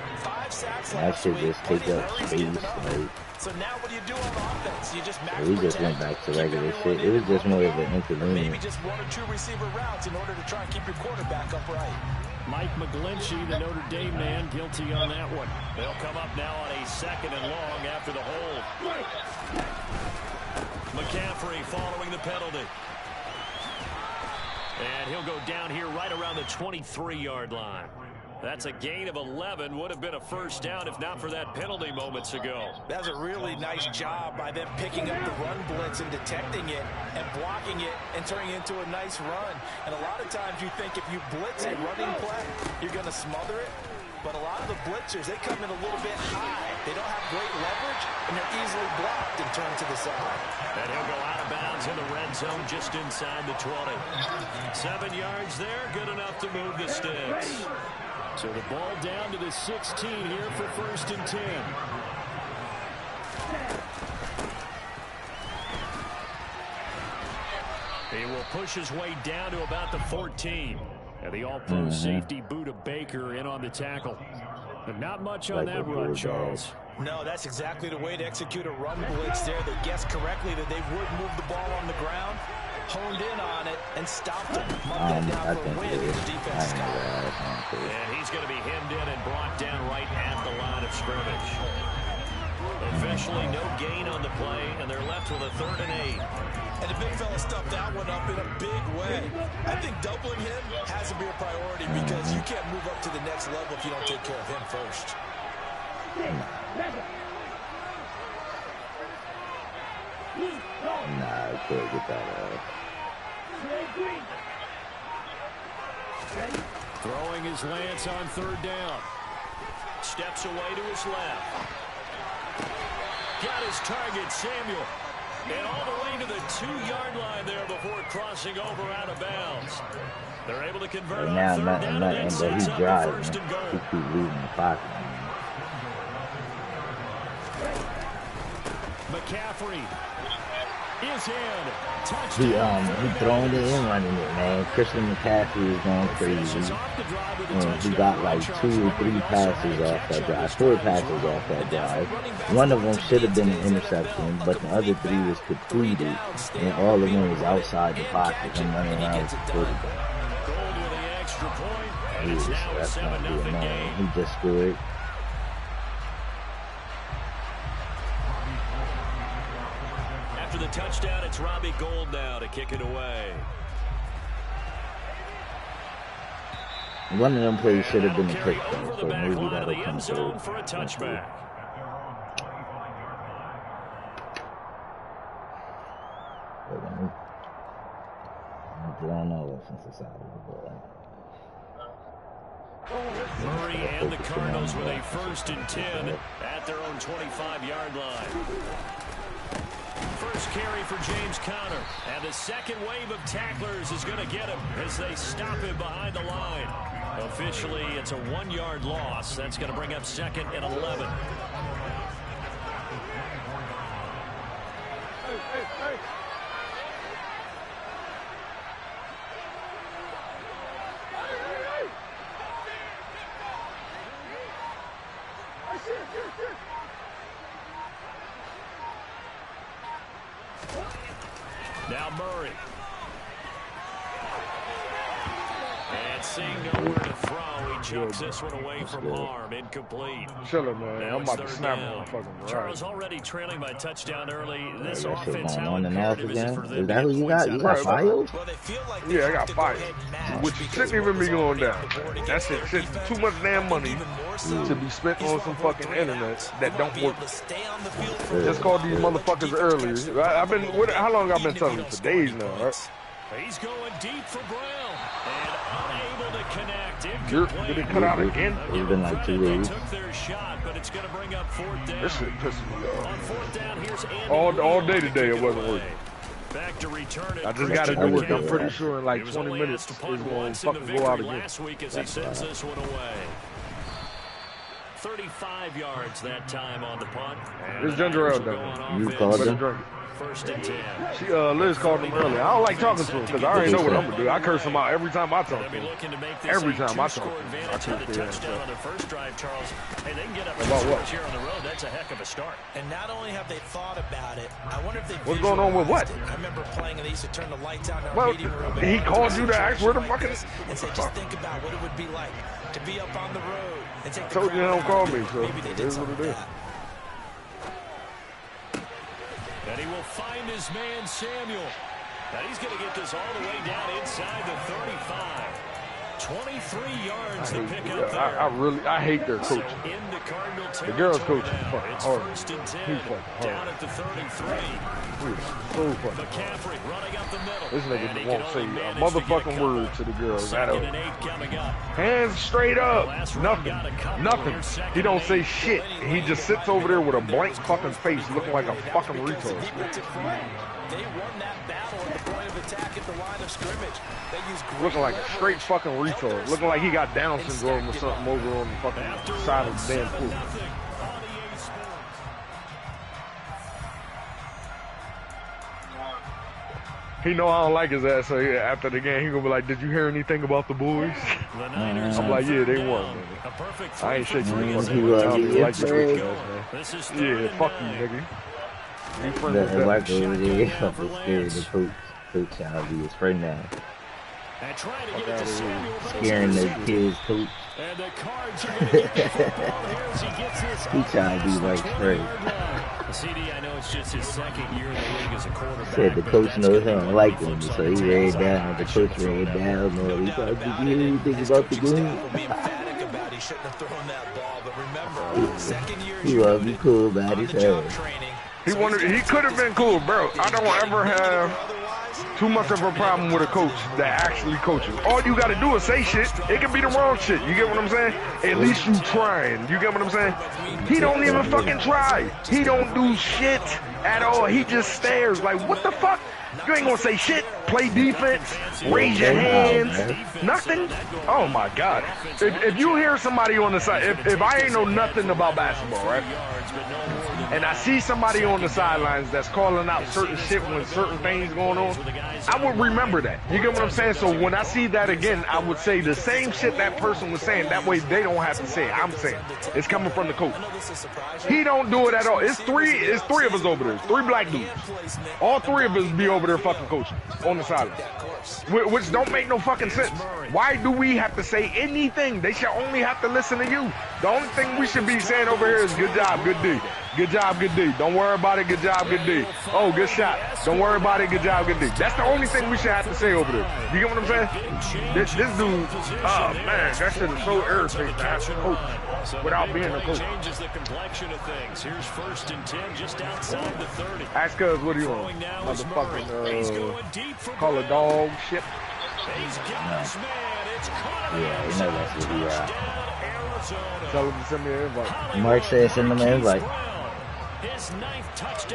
That shit just take up space. Like, so now what do you do on offense? You just we just went back to regular shit. It was just more of an inconvenience. Maybe just 1 or 2 receiver routes in order to try and keep your quarterback upright. Mike McGlinchey, the Notre Dame man, guilty on that one. They'll come up now on a 2nd and long after the hold. McCaffrey following the penalty. And he'll go down here right around the 23-yard line. That's a gain of 11. Would have been a first down if not for that penalty moments ago. That's a really nice job by them picking up the run blitz and detecting it and blocking it and turning it into a nice run. And a lot of times you think if you blitz a running play, you're going to smother it. But a lot of the blitzers, they come in a little bit high. They don't have great leverage, and they're easily blocked and turned to the side. And he'll go out of bounds in the red zone just inside the 20. 7 yards there, good enough to move the sticks. So the ball down to the 16 here for 1st and 10. He will push his way down to about the 14. And the all-pro safety Buda Baker in on the tackle. But not much on that run, Charles. No, that's exactly the way to execute a run blitz there. They guessed correctly that they would move the ball on the ground, honed in on it, and stopped him. Mark that down for a win. The defense and he's going to be hemmed in and brought down right at the line of scrimmage. Officially no gain on the play, and they're left with a 3rd and 8. And the big fella stuffed that one up in a big way. I think doubling him has to be a priority because you can't move up to the next level if you don't take care of him first. Nah, I can't get that out. Throwing his Lance on 3rd down. Steps away to his left. Got his target, Samuel. And all the way to the 2-yard line there before crossing over out of bounds. They're able to convert on 3rd down, and that sets up 1st and goal. He keep leaving the pocket. McCaffrey. is in. He throwing it and running it, man. Christian McCaffrey is going crazy. And he got like 2 or 3 passes off that drive, 4 passes off that drive. One of them should have been an interception, but the other 3 was completed, and all of them was outside the pocket and running around with the quarterback. That's gonna be annoying. He just scored. After the touchdown, it's Robbie Gould now to kick it away. One of them plays should have been a touchdown, so maybe that'll come through. For a touchback. I don't know since it's out of the ball. Murray and the Cardinals with a 1st and 10 at their own 25-yard line. First carry for James Conner, and the second wave of tacklers is going to get him as they stop him behind the line. Officially, it's a 1-yard loss. That's going to bring up 2nd and 11. Now Murray. And seeing nowhere to throw, he chucks this one away from harm. Incomplete. Chill it, man. I'm about to snap on fucking right. Charles already trailing by touchdown early. This That shit offense, going how on and off imperative is it again? for them Is to that who get you points got? out You of got this? fired? Yeah, I got fired. Which shouldn't even be going down. That shit too much damn money to be spent on some fucking internet that don't work. Just called these motherfuckers earlier. I've been, how long I've been telling you? For days now, right? He's going deep for Brown and unable to connect. Did it cut out again? It's been like 2 days. Took their shot, but it's going to bring up 4th down. This shit pisses me On off. 4th down, here's Andy All day today it wasn't working. Back to return it. I just got to do it. I'm pretty sure in like 20 minutes it's going to fucking go out again. Last week as he sends this one away. 35 yards that time on the punt. It's Ginger Ale down. You called him? 1st and 10. Liz called him earlier. I don't like talking to him because I already know what I'm going to do. I curse him out every time I talk to him. Every time I talk to him, I curse his ass out. On their first drive, Charles. Hey, they can get up About what? here on the road. That's a heck of a start. And not only have they thought about it, I wonder if they What's going on with what? I remember playing and they used to turn the lights out in our Well, meeting room. he called you to ask where the fuck is. And say, just think about what it would be like to be up on the road and take I told you they don't call me, so maybe they it did is what something it like is. that. And he will find his man, Samuel. And he's going to get this all the way down inside the 35. 23 yards to pick up there. I hate their coach. Into Cardinal The girls' coach is now. fucking It's hard. 1st and 10. He's fucking hard. Down at the 33. He's so fucking hard. McCaffrey running up the middle. This And he nigga can won't say only a manage to get motherfucking couple. word to the girls. That 2nd and 8 coming up. hands straight up. Nothing. He don't say shit. He just sits over there with a blank fucking face looking like a fucking retard. They won that battle at the point of attack at the line of scrimmage. They used Looking like a straight fucking retard. Looking like he got Down syndrome or something over on the fucking side of the damn pool. He know I don't like his ass, so after the game, he gonna be like, did you hear anything about the boys? I'm like, yeah, they won, man. I ain't shaking your fucking You down. you Like you afraid? Yeah, fuck you, nigga. You friend with The work that over shit. there, fucking scared the coach out be his friend now. And trying to get it to Samuel, but it's Scaring the kids, coach. And the Cards are going to get the football here as he gets this He trying to be like straight. CD, I know it's just his 2nd year in the league as a quarterback. Said the coach knows I don't like him, so he ran down. The coach ran down. Man, he thought, did you hear anything about the game? be emphatic about he shouldn't have thrown that ball, but remember, 2nd year He wanted to be cool about his head. training. He could have been cool, bro. I don't ever have too much of a problem with a coach that actually coaches. All you gotta do is say shit. It can be the wrong shit. You get what I'm saying? At least you trying. You get what I'm saying? He don't even fucking try. He don't do shit at all. He just stares like, what the fuck? You ain't gonna say shit. play defense, raise your hands, nothing. Oh my God! If you hear somebody on the side, if I ain't know nothing about basketball, right? And I see somebody on the sidelines that's calling out certain shit when certain things going on, I would remember that. You get what I'm saying? So when I see that again, I would say the same shit that person was saying. That way they don't have to say it. I'm saying it's coming from the coach. He don't do it at all. It's three of us over there. 3 black dudes. All 3 of us be over there fucking coaching on the sideline. Which don't make no fucking sense. Why do we have to say anything? They should only have to listen to you. The only thing we should be saying over here is good job, good D. Good job, good D. Don't worry about it, good job, good D. Oh, good shot. Don't worry about it, good job, good D. That's the only thing we should have to say over there. You get what I'm saying? This dude, oh man, that shit is so irritating to have to coach without being a coach. Changes the complexion of things. Here's 1st and 10 just outside the 30. Ask cuz, what are you on? Motherfucking, call a dog shit. Yeah, you know that's what he Tell him to send me an invite. Mark said send him an invite.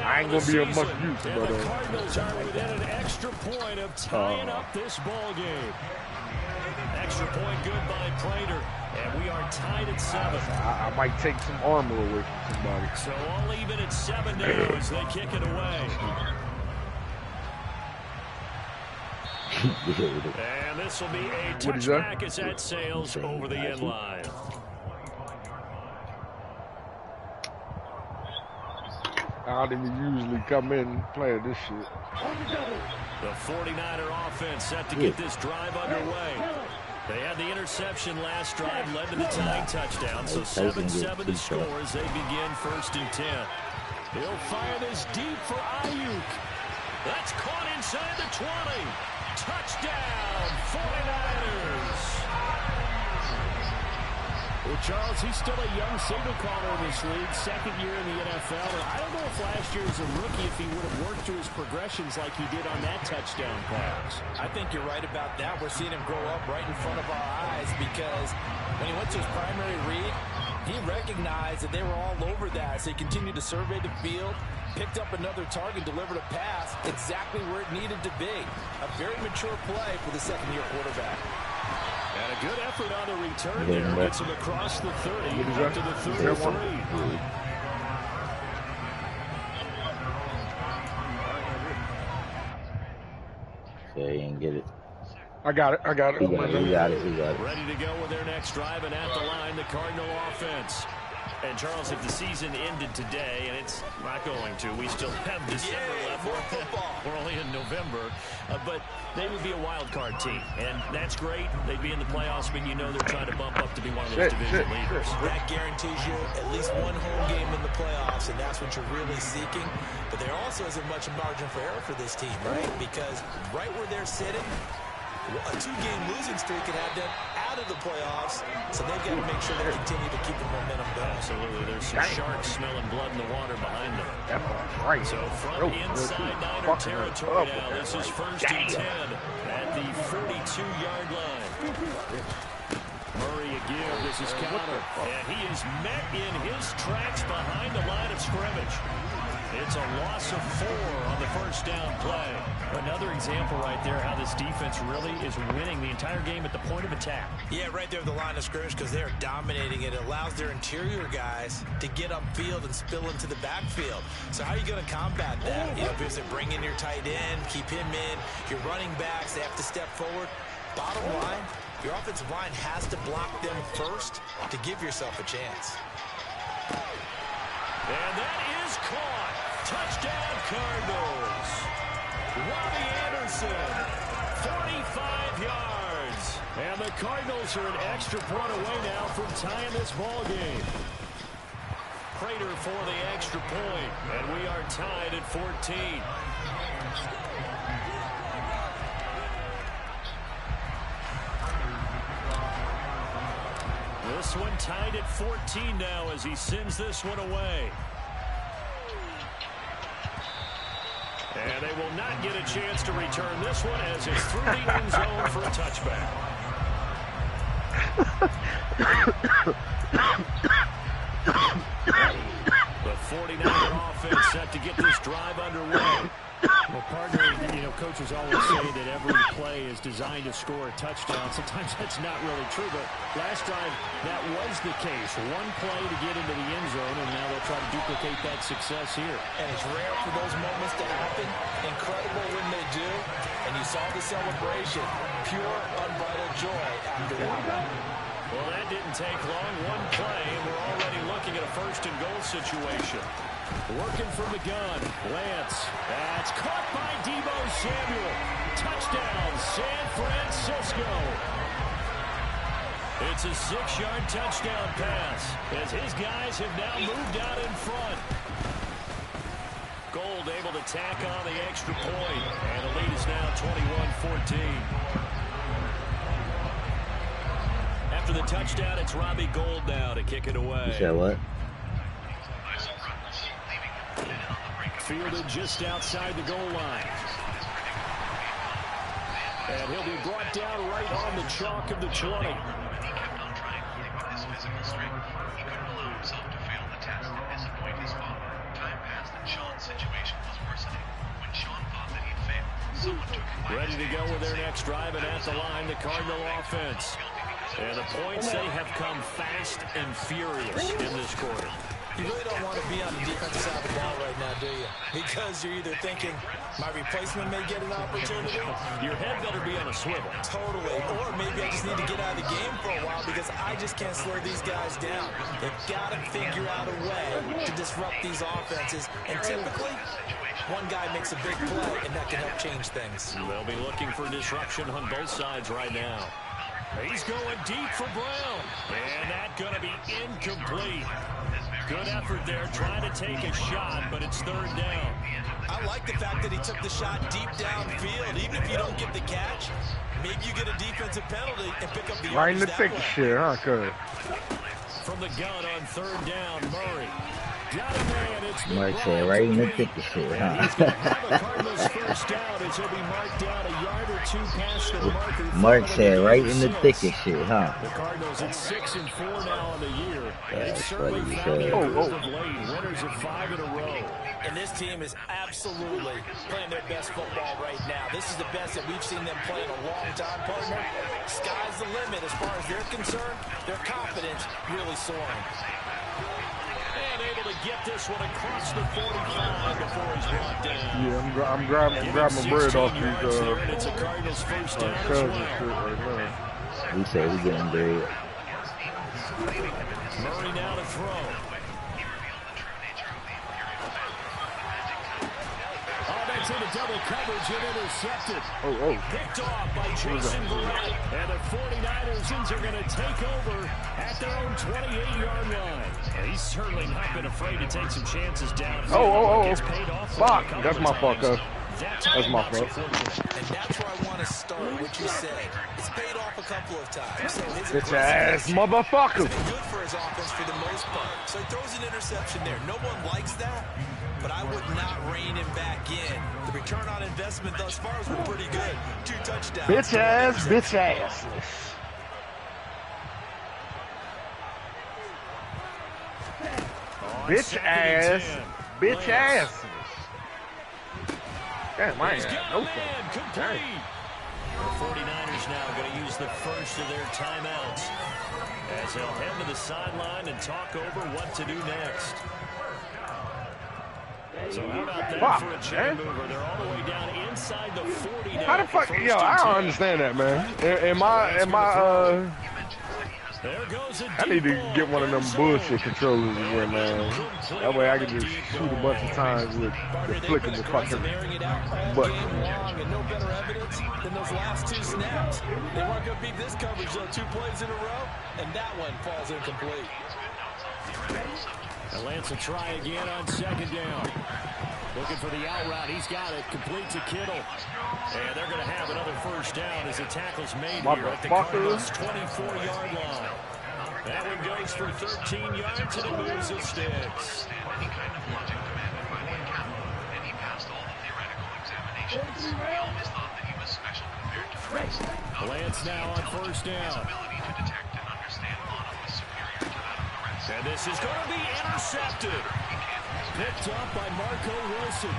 I ain't gonna be of much use, but Cardinals are within an extra point of tying up this ball game. Extra point good by Prater, and we are tied at 7. I might take some armor away from somebody. So all even at 7 now as they kick it away. And this will be a touchback as that sails over the end line. I don't even usually come in playing this shit. The 49er offense set to get this drive underway. They had the interception last drive, led to the tying touchdown. So 7-7 to score as they begin 1st and 10. He'll fire this deep for Ayuk. That's caught inside the 20. Touchdown, 49ers. Well, Charles, he's still a young signal caller in this league, 2nd year in the NFL. And I don't know if last year as a rookie, if he would have worked through his progressions like he did on that touchdown pass. I think you're right about that. We're seeing him grow up right in front of our eyes because when he went to his primary read, he recognized that they were all over that. So he continued to survey the field, picked up another target, delivered a pass exactly where it needed to be. A very mature play for the 2nd-year quarterback. And a good effort on the return there. Gets him across the 30 up to the 33. Yeah, he didn't get it. I got it. He got it. Ready to go with their next drive, and at the line, the Cardinal offense. And, Charles, if the season ended today, and it's not going to, we still have December left. We're only in November. But they would be a wild card team, and that's great. They'd be in the playoffs, but you know they're trying to bump up to be one of those division leaders. That guarantees you at least one home game in the playoffs, and that's what you're really seeking. But there also isn't much margin for error for this team, right? Because right where they're sitting, a 2-game losing streak could have them out of the playoffs, so they've got to make sure they continue to keep the momentum going. Absolutely. There's some sharks smelling blood in the water behind them. Right. So from inside Niner territory now, this is 1st and 10 at the 42-yard line. Murray again, this is counter, and he is met in his tracks behind the line of scrimmage. It's a loss of 4 on the 1st down play. Another example right there how this defense really is winning the entire game at the point of attack. Yeah, right there at the line of scrimmage because they're dominating it. It allows their interior guys to get upfield and spill into the backfield. So how are you going to combat that? You know, because they bring in your tight end, keep him in. Your running backs, they have to step forward. Bottom line, your offensive line has to block them first to give yourself a chance. And that is caught. Touchdown, Cardinals. Robbie Anderson, 45 yards. And the Cardinals are an extra point away now from tying this ball game. Prater for the extra point, and we are tied at 14. This one tied at 14 now as he sends this one away. And they will not get a chance to return this one as it's through the end zone for a touchback. The 49er offense set to get this drive underway. Well, partner, coaches always say that every play is designed to score a touchdown. Sometimes that's not really true, but last drive, that was the case. One play to get into the end zone, and now they'll try to duplicate that success here. And it's rare for those moments to happen. Incredible when they do. And you saw the celebration. Pure, unbridled joy after that one. Well, that didn't take long. One play, and we're already looking at a first-and-goal situation. Working from the gun. Lance. That's caught by Deebo Samuel. Touchdown, San Francisco. It's a 6-yard touchdown pass as his guys have now moved out in front. Gold able to tack on the extra point, and the lead is now 21-14. After the touchdown, it's Robbie Gould now to kick it away. You said what? Fielded just outside the goal line. And he'll be brought down right on the chalk of the 20. He kept on trying to keep his physical strength. He couldn't allow himself to fail the test and disappoint his father. Time passed and Sean's situation was worsening. When Sean thought that he'd failed, someone took him by Ready to go with their next drive, and at the line, the Cardinal offense. And the points, they have come fast and furious in this quarter. You really don't want to be on the defensive side of the ball right now, do you? Because you're either thinking, my replacement may get an opportunity. Your head better be on a swivel. Totally. Or maybe I just need to get out of the game for a while because I just can't slow these guys down. They've got to figure out a way to disrupt these offenses. And typically, one guy makes a big play, and that can help change things. They'll be looking for disruption on both sides right now. He's going deep for Brown. And that's going to be incomplete. Good effort there, trying to take a shot, but it's third down. I like the fact that he took the shot deep downfield. Even if you don't get the catch, maybe you get a defensive penalty and pick up the yardage. Right in the thick of shit, huh, cuz? From the gun on third down, Murray. Got a man, it's Mark said right in the thick of shit, huh? He's going to have a Cardinals first down as he'll be marked down a yard or two past the marker. Mark said right in the thick of shit, huh? The Cardinals at 6-4 now on the year. That's certainly funny, found their oh. groove of late. Winners of 5 in a row. And this team is absolutely playing their best football right now. This is the best that we've seen them play in a long time, partner. Sky's the limit as far as they're concerned. Their confidence really soaring. And able to get this one across the 45 before he's brought down. Yeah, I'm grabbing bread off these it's a Cardinals first down as cousins well. shit right now. We say we getting bread. Murray now to throw. To the double coverage and intercepted. Picked off by Jason Verrett. And the 49ers are going to take over at their own 28-yard line. He's certainly not been afraid to take some chances down. Fuck, that's my fault, cuz. That's my fault. And that's where I want to start, what you said. It's paid off a couple of times. So Bitch ass motherfucker. It's been good for his offense for the most part. So he throws an interception there. No one likes that, but I would not rein him back in. The return on investment thus far has been pretty good. 2 touchdowns. Bitch ass, bitch ass. Bitch ass, bitch ass. Damn, I ain't got no complete. The 49ers now going to use the first of their timeouts as they'll head to the sideline and talk over what to do next. So how about that for a chain mover? They're all the way down inside the 40 now. How the fuck? Yo, I don't understand that, man. I need to get one of them bullshit controllers again, man. That way I can just shoot a bunch of times with the flick of the fucking button. And no better evidence than those last 2 snaps. They weren't going to beat this coverage, though. 2 plays in a row, and that one falls incomplete. And Lance will try again on second down. Looking for the out route. He's got it. Complete to Kittle. And they're going to have another first down as the tackle's made here at the Cardinals' 24-yard line. That one goes for 13 yards and it moves the sticks. Any kind of logic demanded by the account, and he passed all the theoretical examinations. We always thought that he was special compared to the rest. Lance now on first down. His ability to detect and understand mono was superior to that of the rest. And this is going to be intercepted. Picked up by Marco Wilson.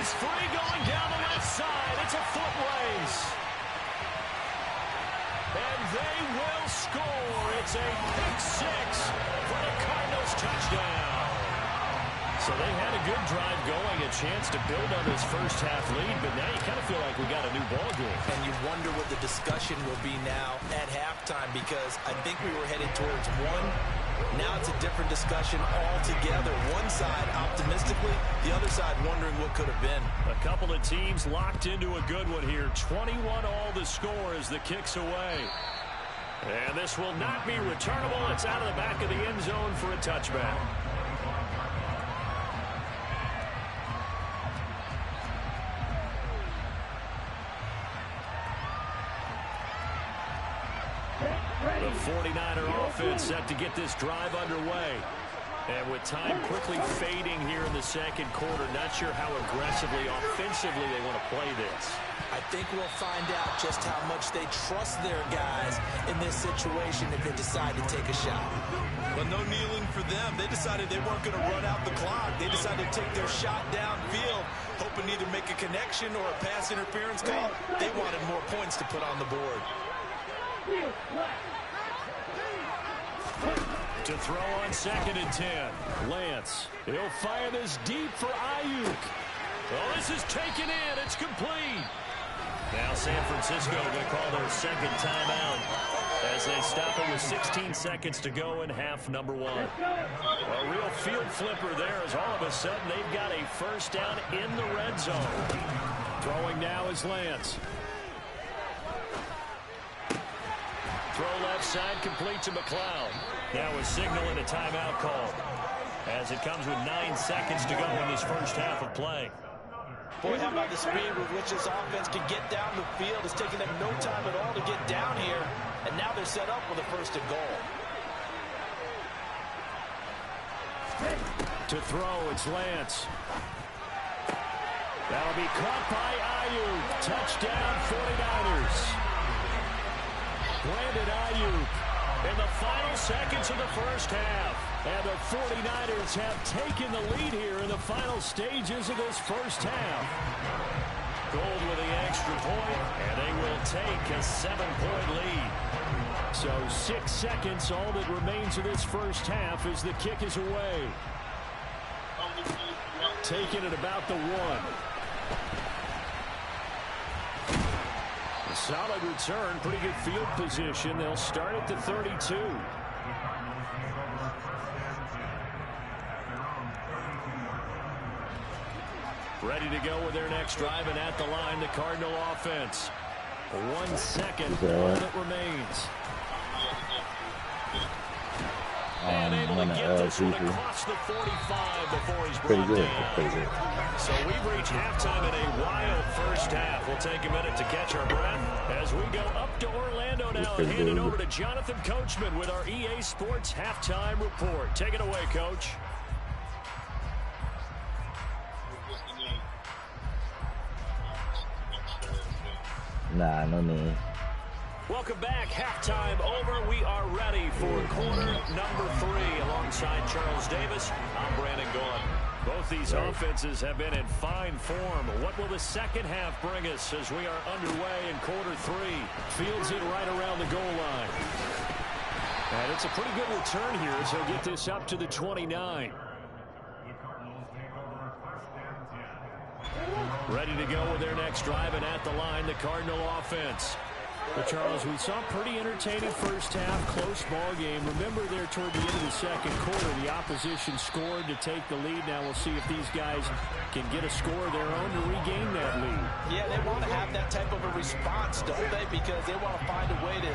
He's free going down the left side. It's a foot race. And they will score. It's a pick six for the Cardinals touchdown. So they had a good drive going, a chance to build on this first half lead, but now you kind of feel like we got a new ball game. And you wonder what the discussion will be now at halftime, because I think we were headed towards one. Now it's a different discussion altogether. One side optimistically, the other side wondering what could have been. A couple of teams locked into a good one here. 21 all the score as the kick's away. And this will not be returnable. It's out of the back of the end zone for a touchback. The 49er offense set to get this drive underway. And with time quickly fading here in the second quarter, not sure how aggressively, offensively they want to play this. I think we'll find out just how much they trust their guys in this situation if they decide to take a shot. But no kneeling for them. They decided they weren't going to run out the clock. They decided to take their shot downfield, hoping to either make a connection or a pass interference call. They wanted more points to put on the board. To throw on 2nd and 10. Lance. He'll fire this deep for Ayuk. Oh, this is taken in. It's complete. Now San Francisco going to call their second timeout as they stop it with 16 seconds to go in half number one. A real field flipper there as all of a sudden they've got a first down in the red zone. Throwing now is Lance. Throw left side, complete to McLeod. Now a signal and a timeout call as it comes with 9 seconds to go in this first half of play. Boy, how about the speed with which this offense can get down the field? It's taking them no time at all to get down here, and now they're set up with a first and goal. To throw, it's Lance. That'll be caught by Ayuk. Touchdown, 49ers. Brandon Ayuk in the final seconds of the first half. And the 49ers have taken the lead here in the final stages of this first half. Gold with the extra point, and they will take a 7-point lead. So 6 seconds, all that remains of this first half as the kick is away. Taken at about the 1. A solid return, pretty good field position. They'll start at the 32. Ready to go with their next drive, and at the line, the Cardinal offense. 1 second, all that remains. And able to get this one across the 45 before he's brought down. So we've reached halftime in a wild first half. We'll take a minute to catch our breath as we go up to Orlando now and hand it over to Jonathan Coachman with our EA Sports Halftime Report. Take it away, Coach. Nah, no need. Welcome back. Halftime over. We are ready for quarter number 3. Alongside Charles Davis, I'm Brandon Gaughan. Both these offenses have been in fine form. What will the second half bring us as we are underway in quarter 3? Fields it right around the goal line. And it's a pretty good return here as he'll get this up to the 29. Ready to go with their next drive, and at the line, the Cardinal offense. But Charles, we saw a pretty entertaining first half, close ball game. Remember there toward the end of the second quarter, the opposition scored to take the lead. Now we'll see if these guys can get a score of their own to regain that lead. Yeah, they want to have that type of a response, don't they? Because they want to find a way to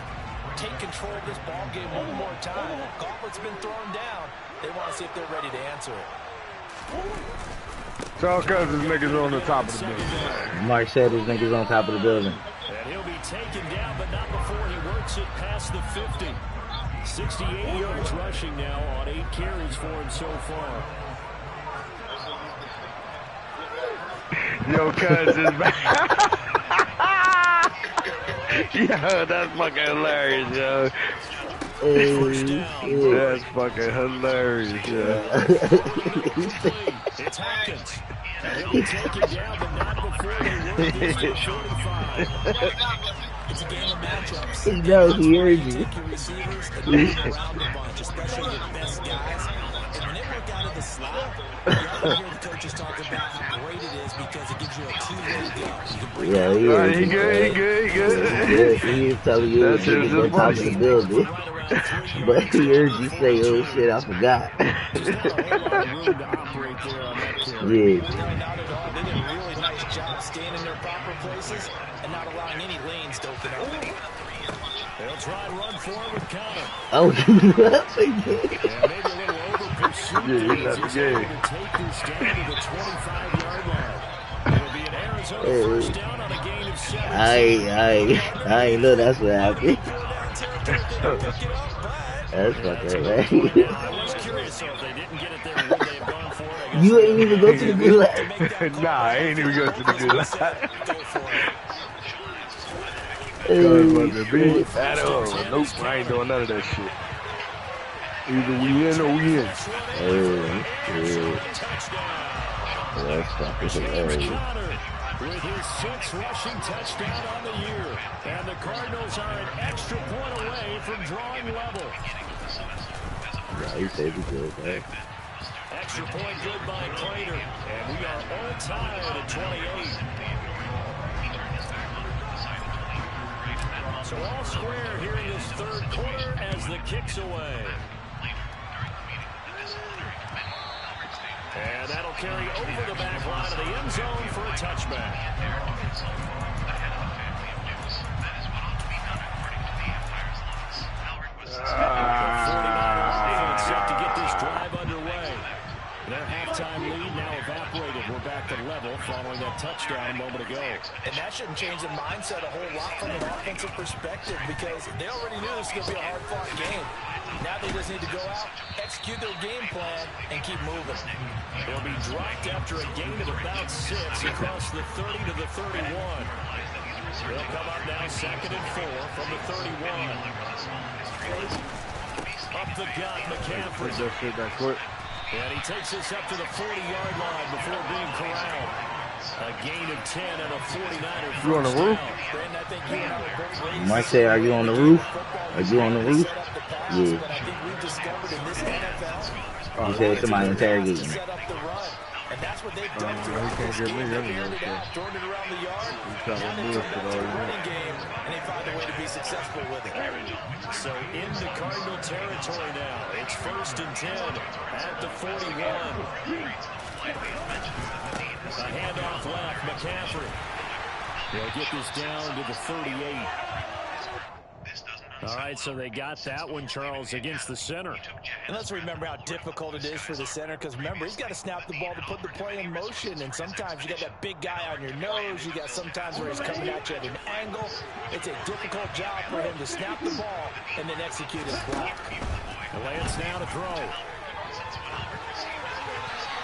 take control of this ball game one more time. Gauntlet's been thrown down. They want to see if they're ready to answer it. Tell Cousins niggas on the top of the building. Mark said his niggas on top of the building. And he'll be taken down, but not before he works it past the 50. 68 yards rushing now on 8 carries for him so far. Yo, Cousins back. Yo, that's fucking hilarious, yo. That's fucking hilarious, yo. It's Hopkins. He'll take him down, but not before they work this to 45. It's a game of matchups. He knows he heard you. Take your receivers and move them around the bunch, especially your best guys. And when they work out of the slot, you often hear the coaches talk about how great it is because it gives you a two-way go. You can bring he good. He is telling you that's to go top of the building. But he heard you say, oh shit, I forgot. There's not a whole lot of room to operate there on that carry. Yeah. No, not at all. They did a really nice job staying in their proper places and not allowing any lanes to open up. They'll try and run forward with counter. Oh, Yeah, maybe a little over pursuit. Yeah, that's He's good. able to take this down to the 25-yard line. It'll be an Arizona first down on a gain of 7. I ain't know that's what happened. That's fucking right. I was curious, so if they didn't get it there, would they have gone for it? I guess You ain't even go to the good line. Nah, I ain't even go to the good line. Go for it. But the beat at all. Nope, I ain't doing none of that shit. Either we in or we in. That's fucking hilarious. With his 6th rushing touchdown on the year. And the Cardinals are an extra point away from drawing level. Yeah, he said he good, man. Extra point good by Prater. And we are all tied at 28. So all square here in this third quarter as the kick's away. And that'll carry over the back line of the end zone for a touchback. Set to get this drive underway. Their halftime lead now evaporated. We're back to level following that touchdown a moment ago. And that shouldn't change the mindset a whole lot from an offensive perspective because they already knew this was going to be a hard-fought game. Now they just need to go out, execute their game plan, and keep moving. They'll be dropped after a gain of about 6 across the 30 to the 31. They'll come up now 2nd and 4 from the 31. Up the gut, McCaffrey. And he takes this up to the 40-yard line before being corralled. A gain of 10 and a 49er. You on the roof? You might say, are you on the roof? Are you on the roof? Yeah. He said somebody interrogating me. And that's what they've done to him. They aired it out, throwing it around the yard. Now they took it to the running game, and they found a way to be successful with it. So into Cardinal territory now. It's 1st and 10 at the 41. A handoff left, McCaffrey. They'll get this down to the 38. All right, so they got that one, Charles, against the center. And let's remember how difficult it is for the center because, remember, he's got to snap the ball to put the play in motion. And sometimes you got that big guy on your nose. You got sometimes where he's coming at you at an angle. It's a difficult job for him to snap the ball and then execute his block. Lance now to throw.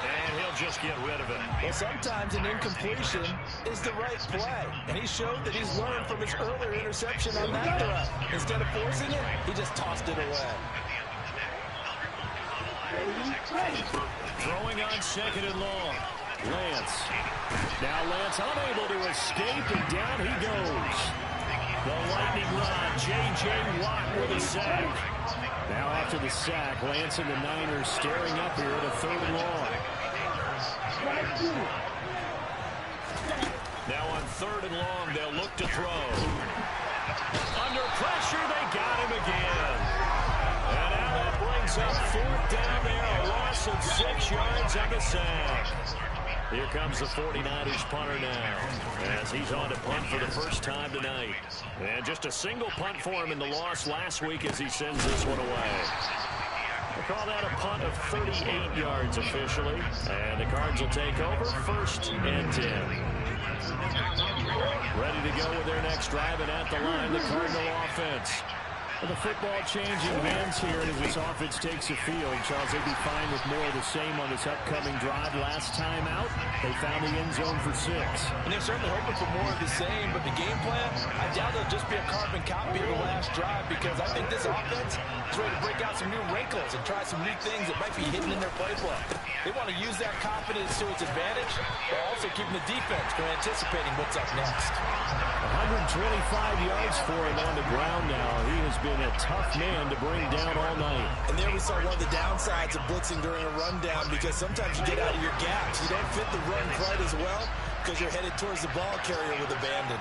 And he'll just get rid of it. Well, sometimes an incompletion is the right play. And he showed that he's learned from his earlier interception on that throw. Instead of forcing it, he just tossed it away. Throwing on 2nd and long. Lance. Now Lance unable to escape, and down he goes. The lightning rod, J.J. Watt with a sack. Now after the sack, Lance and the Niners staring up here at a 3rd and long. Now on 3rd and long, they'll look to throw. Under pressure, they got him again. And now that brings up 4th down there, a loss of 6 yards and a sack. Here comes the 49ers punter now, as he's on to punt for the first time tonight. And just a single punt for him in the loss last week as he sends this one away. They call that a punt of 38 yards officially. And the Cards will take over 1st and 10. Ready to go with their next drive, and at the line, the Cardinal offense. The football changing hands here as this offense takes the field. Charles, they'd be fine with more of the same on this upcoming drive. Last time out, they found the end zone for 6. And they're certainly hoping for more of the same, but the game plan, I doubt it'll just be a carbon copy of the last drive, because I think this offense is ready to break out some new wrinkles and try some new things that might be hidden in their playbook. They want to use that confidence to its advantage, while also keeping the defense from anticipating what's up next. 125 yards for him on the ground now. He has been a tough man to bring down all night. And there we saw one of the downsides of blitzing during a rundown, because sometimes you get out of your gaps. You don't fit the run quite as well because you're headed towards the ball carrier with abandon.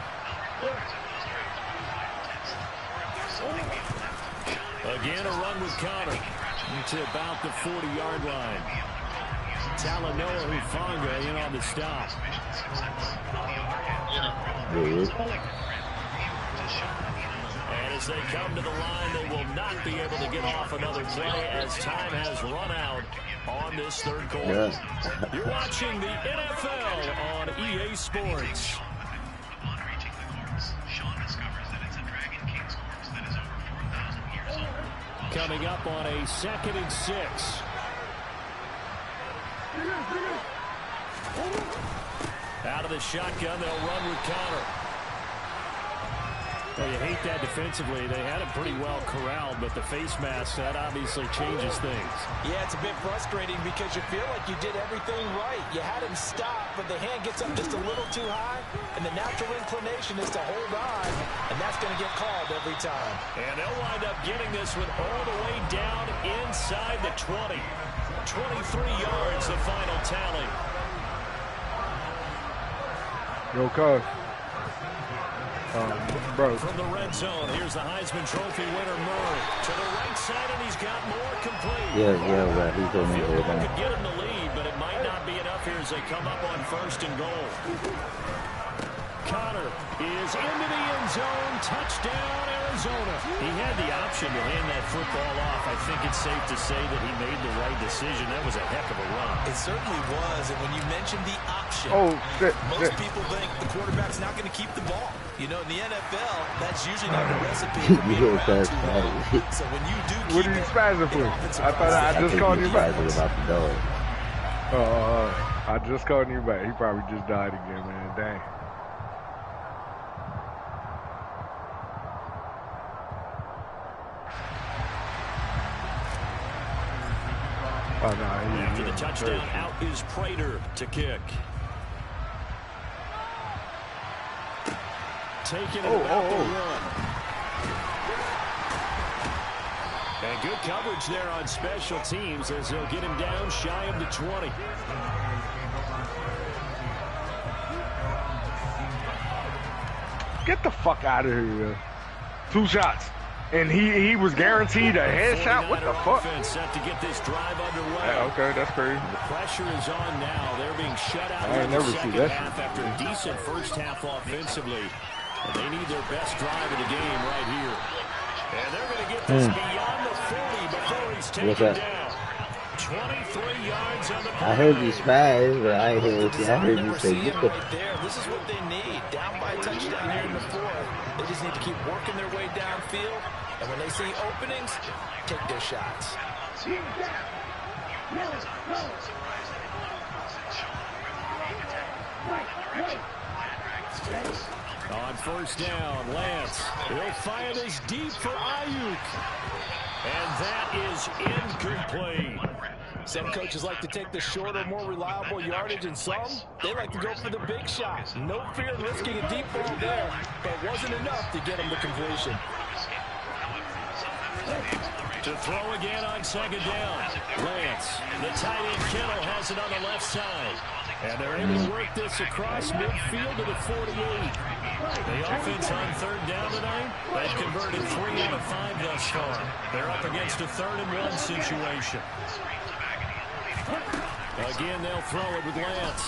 Again, a run with Connor to about the 40-yard line. Talanoa Hufanga in on the stop. And as they come to the line, they will not be able to get off another play as time has run out on this third quarter. You're watching the NFL on EA Sports. Upon reaching the corpse, Sean discovers that it's a Dragon King's corpse that is over 4,000 years old. Coming up on a 2nd and 6. Out of the shotgun, they'll run with Connor. Well, you hate that defensively. They had it pretty well corralled, but the face mask, that obviously changes things. Yeah, it's a bit frustrating because you feel like you did everything right. You had him stop, but the hand gets up just a little too high, and the natural inclination is to hold on, and that's going to get called every time. And they'll wind up getting this one all the way down inside the 20. 23 yards, the final tally. Yo, cuz. Bro. From the red zone, here's the Heisman Trophy winner, Murray. To the right side, and he's got more complete. Yeah, right. He's going to go down. Could get him the lead, but it might not be enough here as they come up on 1st and goal. Connor is into the end zone. Touchdown, Arizona. He had the option to hand that football off. I think it's safe to say that he made the right decision. That was a heck of a run. It certainly was, and when you mentioned the option, most people think the quarterback's not going to keep the ball. You know, in the NFL, that's usually not the recipe for being around too long. So when you do keep what are you spazzing for? I thought I just called you back. I just called you back. He probably just died again, man. Dang. Oh, no, after the touchdown, out is Prater to kick. Taking it about the run. And good coverage there on special teams as they'll get him down shy of the 20. Get the fuck out of here. 2 shots. And he was guaranteed a headshot? What the fuck? Set to get this drive underway. Yeah, okay, that's crazy. The pressure is on now. They're being shut out in the second half after a decent first half offensively. And they need their best drive of the game right here. And they're going to get this beyond the 40 before he's taken down. 23 yards on the play. I heard you smash, but I heard you say right there. This is what they need. Down by a touchdown here in the 4th. They just need to keep working their way downfield. And when they see openings, take their shots. On 1st down, Lance. He'll fire this deep for Ayuk. And that is incomplete. Some coaches like to take the shorter, more reliable yardage, and some, they like to go for the big shot. No fear in risking a deep ball there, but it wasn't enough to get him to completion. To throw again on 2nd down. Lance, the tight end Kittle has it on the left side. And they're able to work this across midfield to the 48. The offense on 3rd down tonight, they've converted 3 out of 5 thus far. They're up against a 3rd and 1 situation. Again, they'll throw it with Lance.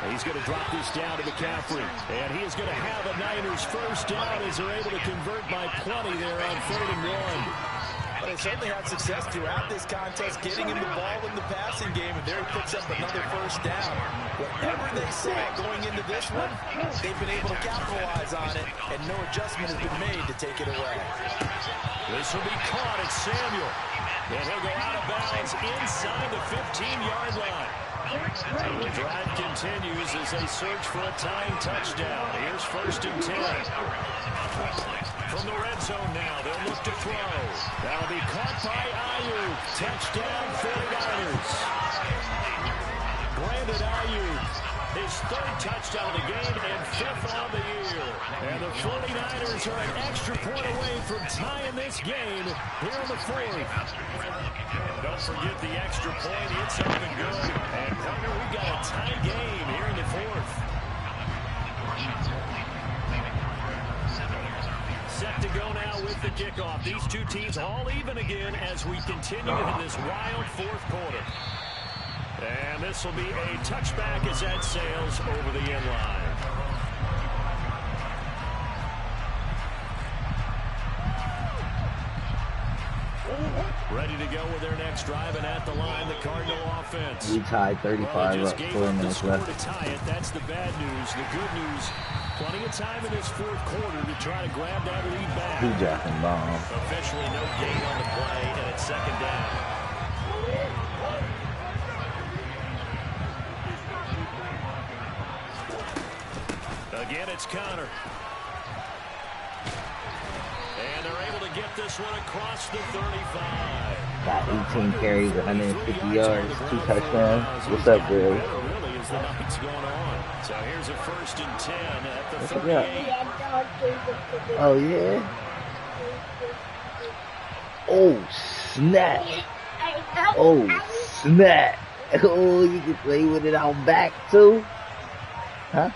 He's going to drop this down to McCaffrey. And he is going to have a Niners first down as they're able to convert by plenty there on 3rd and 1. Well, they certainly had success throughout this contest, getting him the ball in the passing game, and there he picks up another first down. Whatever they saw going into this one, they've been able to capitalize on it, and no adjustment has been made to take it away. This will be caught at Samuel. And he'll go out of bounds inside the 15-yard line. The drive continues as they search for a tying touchdown. Here's 1st and 10. From the red zone now, they'll look to throw. That'll be caught by Ayuk. Touchdown, 49ers. Brandon Ayuk, his 3rd touchdown of the game and 5th on the year. And the 49ers are an extra point away from tying this game here in the 4th. Don't forget the extra point. It's up and good. And, partner, we've got a tie game here in the 4th. Set to go now with the kickoff. These two teams all even again as we continue in this wild 4th quarter. And this will be a touchback as that sails over the end line. Ready to go with their next drive, and at the line, the Cardinal offense. We tied 35 up, 4 minutes left. To tie it. That's the bad news. The good news, plenty of time in this 4th quarter to try to grab that lead back. He dropping bomb. Officially no gain on the play, and it's 2nd down. Again, it's Connor. And they're able to get this one across the 35. Got 18 carries, 150 yards, 2 touchdowns. What's up, bro? Really is the night's going on. So here's a 1st and 10 at the 38. Oh, yeah? Oh, snap. Oh, snap. Oh, you can play with it out back, too? Huh?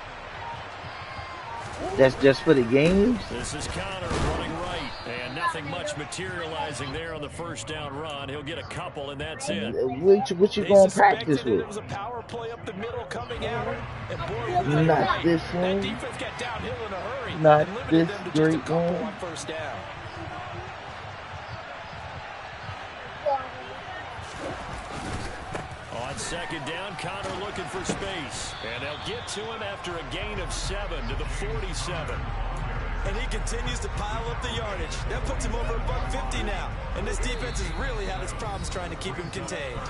That's just for the games? This is Connor running right, and nothing much materializing there on the 1st down run. He'll get a couple, and that's it. What you going to practice with? It was a power play up the middle coming out, and boy, not this one. That defense got downhill in a hurry. Not and this them to great just a couple one. on 1st down. On 2nd down, Connor looking for space. And they'll get to him after a gain of 7 to the 47. And he continues to pile up the yardage. That puts him over $150 now. And this defense has really had its problems trying to keep him contained.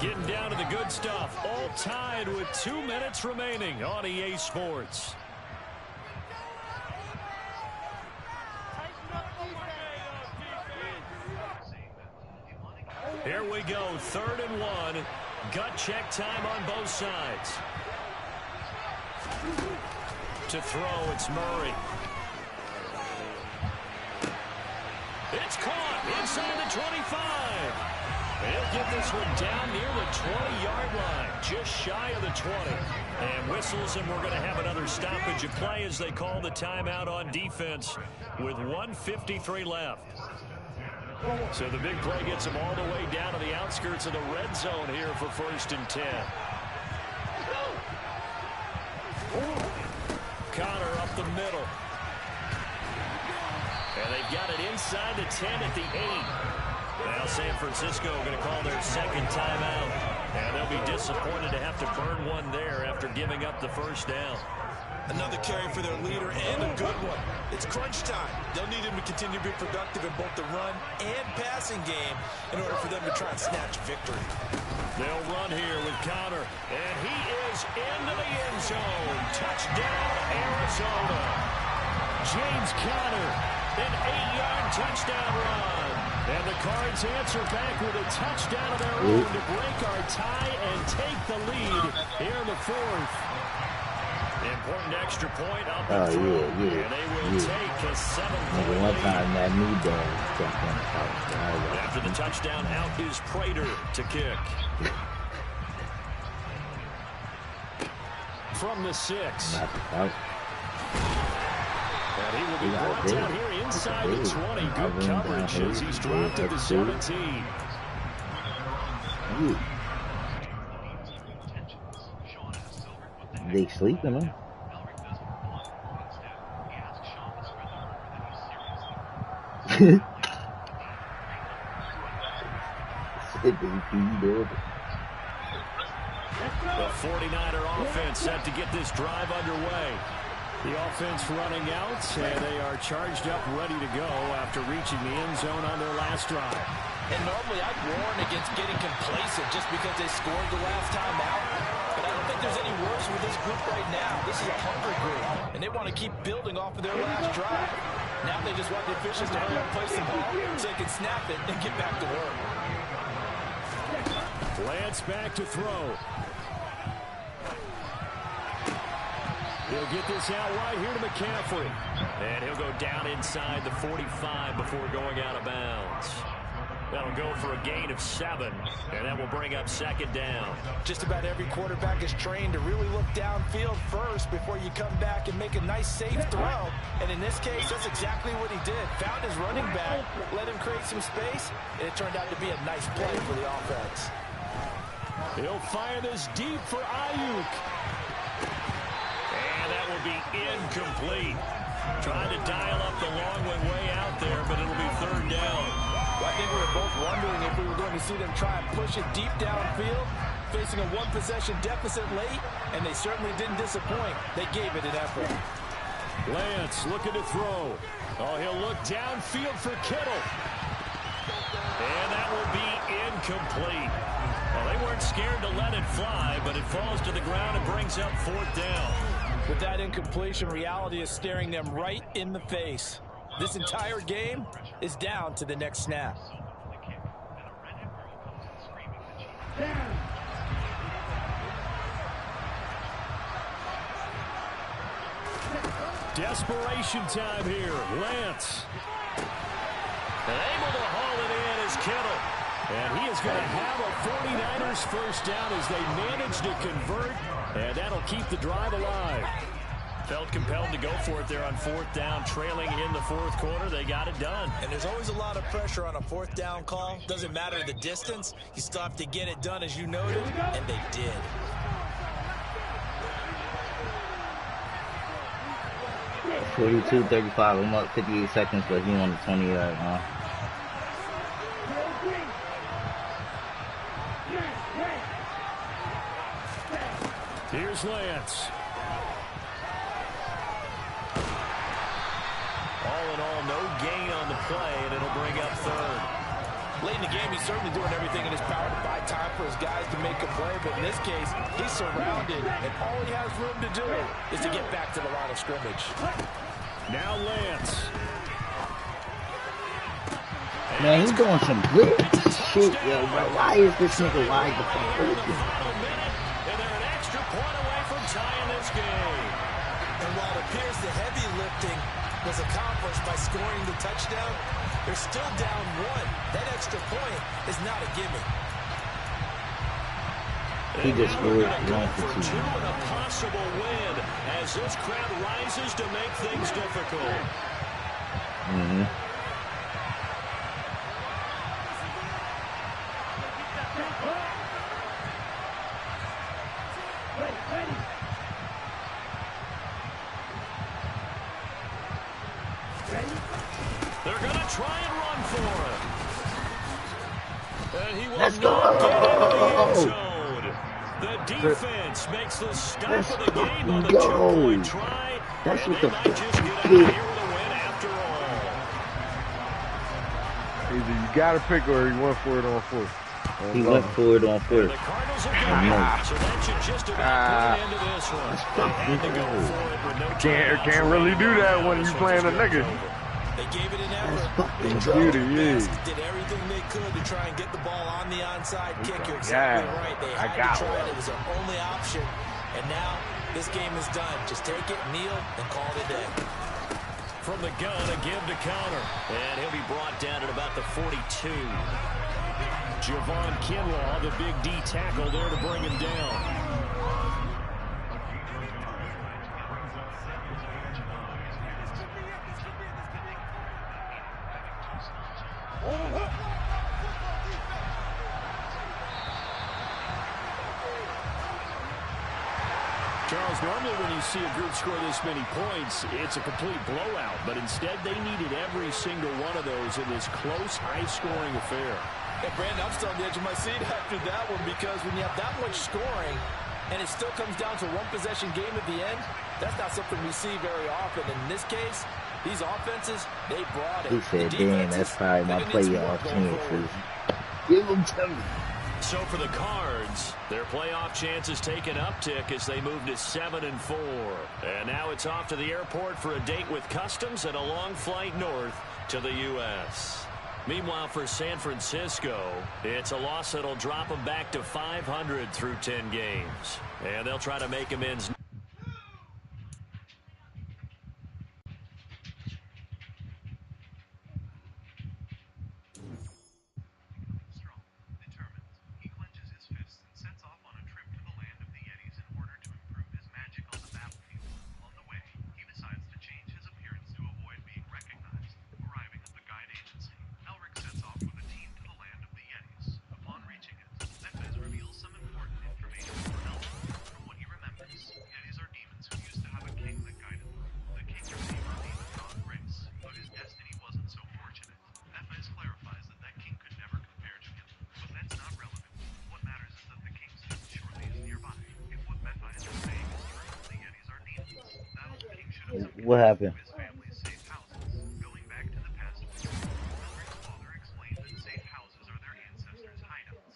Getting down to the good stuff. All tied with 2 minutes remaining on EA Sports. Here we go, 3rd and 1. Gut check time on both sides. To throw, it's Murray. It's caught inside the 25. He'll get this one down near the 20-yard line, just shy of the 20. And whistles, and we're going to have another stoppage of play as they call the timeout on defense with 1:53 left. So the big play gets him all the way down to the outskirts of the red zone here for 1st and 10. Connor up the middle. And they've got it inside the 10 at the 8. Now San Francisco going to call their 2nd timeout. And they'll be disappointed to have to burn one there after giving up the 1st down. Another carry for their leader, and a good one. It's crunch time. They'll need him to continue to be productive in both the run and passing game in order for them to try and snatch victory. They'll run here with Connor, and he is into the end zone. Touchdown, Arizona. James Conner, an 8-yard touchdown run. And the Cards answer back with a touchdown of their own to break our tie and take the lead here in the 4th. Important extra point up and through. And they will take a 7-point lead. One time that new dad kept on After the touchdown, out is Prater to kick. From the 6. And he will be brought down here inside the 20. Good coverage as he's dropped at the 17. They sleeping, huh? building. The 49er offense set to get this drive underway. The offense running out, and they are charged up, ready to go after reaching the end zone on their last drive. And normally I'd warn against getting complacent just because they scored the last time out. But I don't think there's any worse with this group right now. This is a hungry group, and they want to keep building off of their last drive. Now they just want the officials to hurry up and place the ball so they can snap it and get back to work. Lance back to throw. He'll get this out wide here to McCaffrey. And he'll go down inside the 45 before going out of bounds. That'll go for a gain of 7, and that will bring up second down. Just about every quarterback is trained to really look downfield first before you come back and make a nice, safe throw. And in this case, that's exactly what he did. Found his running back, let him create some space, and it turned out to be a nice play for the offense. He'll fire this deep for Ayuk. And that will be incomplete. Trying to dial up the long way out there, but it'll be third down. Well, I think we were both wondering if we were going to see them try and push it deep downfield, facing a one-possession deficit late, and they certainly didn't disappoint. They gave it an effort. Lance looking to throw. Oh, he'll look downfield for Kittle. And that will be incomplete. Well, they weren't scared to let it fly, but it falls to the ground and brings up fourth down. With that incompletion, reality is staring them right in the face. This entire game is down to the next snap. Desperation time here. Lance. And able to haul it in is Kittle. And he is going to have a 49ers first down as they manage to convert. And that'll keep the drive alive. Felt compelled to go for it there on fourth down, trailing in the fourth quarter. They got it done. And there's always a lot of pressure on a fourth down call. Doesn't matter the distance. You still have to get it done, as you noted, and they did. Yeah, 42-35. I'm up 58 seconds, but he on the 20-yard line. Here's Lance. All in all, no gain on the play, and it'll bring up third. Late in the game, he's certainly doing everything in his power to buy time for his guys to make a play, but in this case, he's surrounded, and all he has room to do is to get back to the line of scrimmage. Now Lance. Man, he's doing some good shit, yo, bro. Why is this nigga wide the fuck open? And they're an extra point away from tying this game. And while it appears the heavy lifting was accomplished by scoring the touchdown, they're still down 1. That extra point is not a gimme. He just scored one for 2. And a possible win as this crowd rises to make things difficult. They're going to try and run for it. And he will Let's not go. get into the end zone. The defense makes the stop of the game on the 2-point try. That's and what they the might fuck just get out is. here with a win after all. Either you got to pick or he went for it on fourth. He went for it on fourth. The Cardinals are good, so that should just about put an end to this one. They had to go for it with no time. Can't really do that when you playing a nigga. They gave it an effort. They did everything they could to try and get the ball on the onside kick. You're exactly right. They had to try it. It was their only option. And now this game is done. Just take it, kneel, and call it a day. From the gun, a give to counter. And he'll be brought down at about the 42. Javon Kinlaw, the big D tackle there to bring him down. Charles, normally when you see a group score this many points, it's a complete blowout. But instead, they needed every single one of those in this close, high-scoring affair. And Brandon, I'm still on the edge of my seat after that one because when you have that much scoring and it still comes down to one possession game at the end, that's not something we see very often. In this case, these offenses, they brought it. He said, damn, that's probably my playoff chances. Give them to me. So for the Cards, their playoff chances take an uptick as they move to 7-4. And now it's off to the airport for a date with Customs and a long flight north to the U.S. Meanwhile, for San Francisco, it's a loss that'll drop them back to 500 through 10 games. And they'll try to make amends. What happened?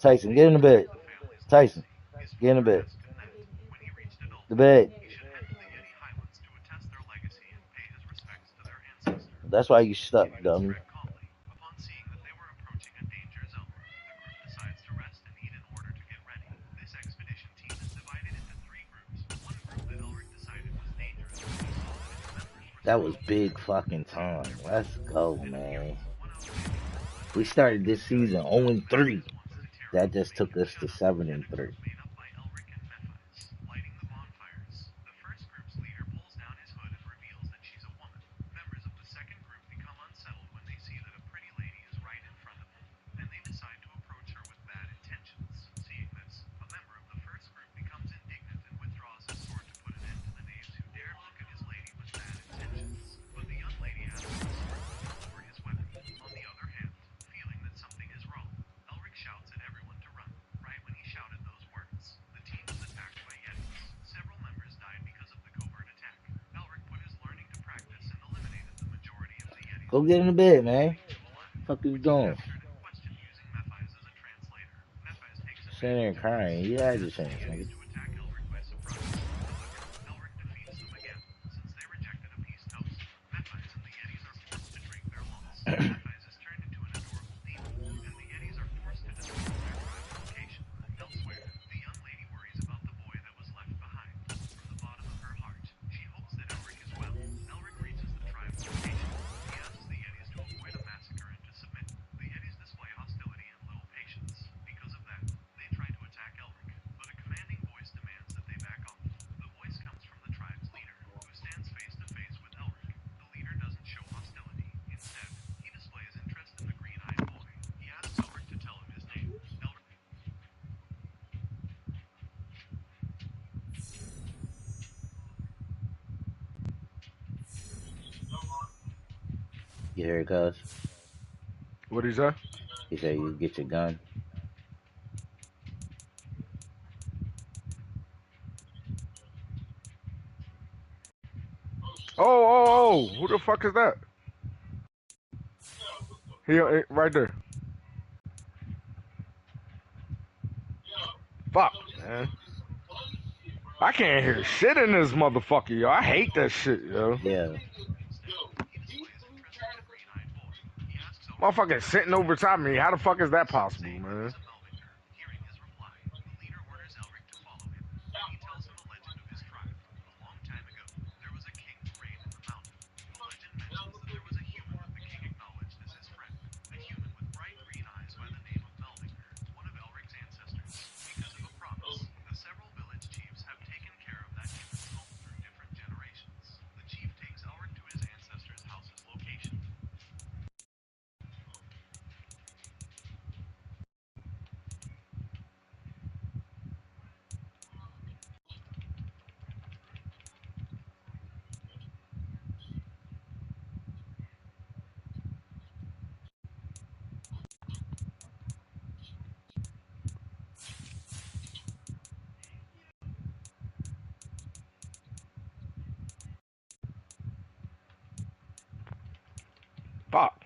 Tyson, get in the bed. Tyson, get in the bed. The bed. That's why you stuck, dummy. That was big fucking time. Let's go, man. We started this season 0-3. That just took us to 7-3. Go get in the bed, man. Fuck you doing? Sitting there crying. You had your chance, nigga. You hear it, cuz? What he say? He said you get your gun. Oh, who the fuck is that? He right there. Fuck, man. I can't hear shit in this motherfucker, yo. I hate that shit, yo. Yeah. Motherfucker sitting over top of me. How the fuck is that possible, man? Fuck.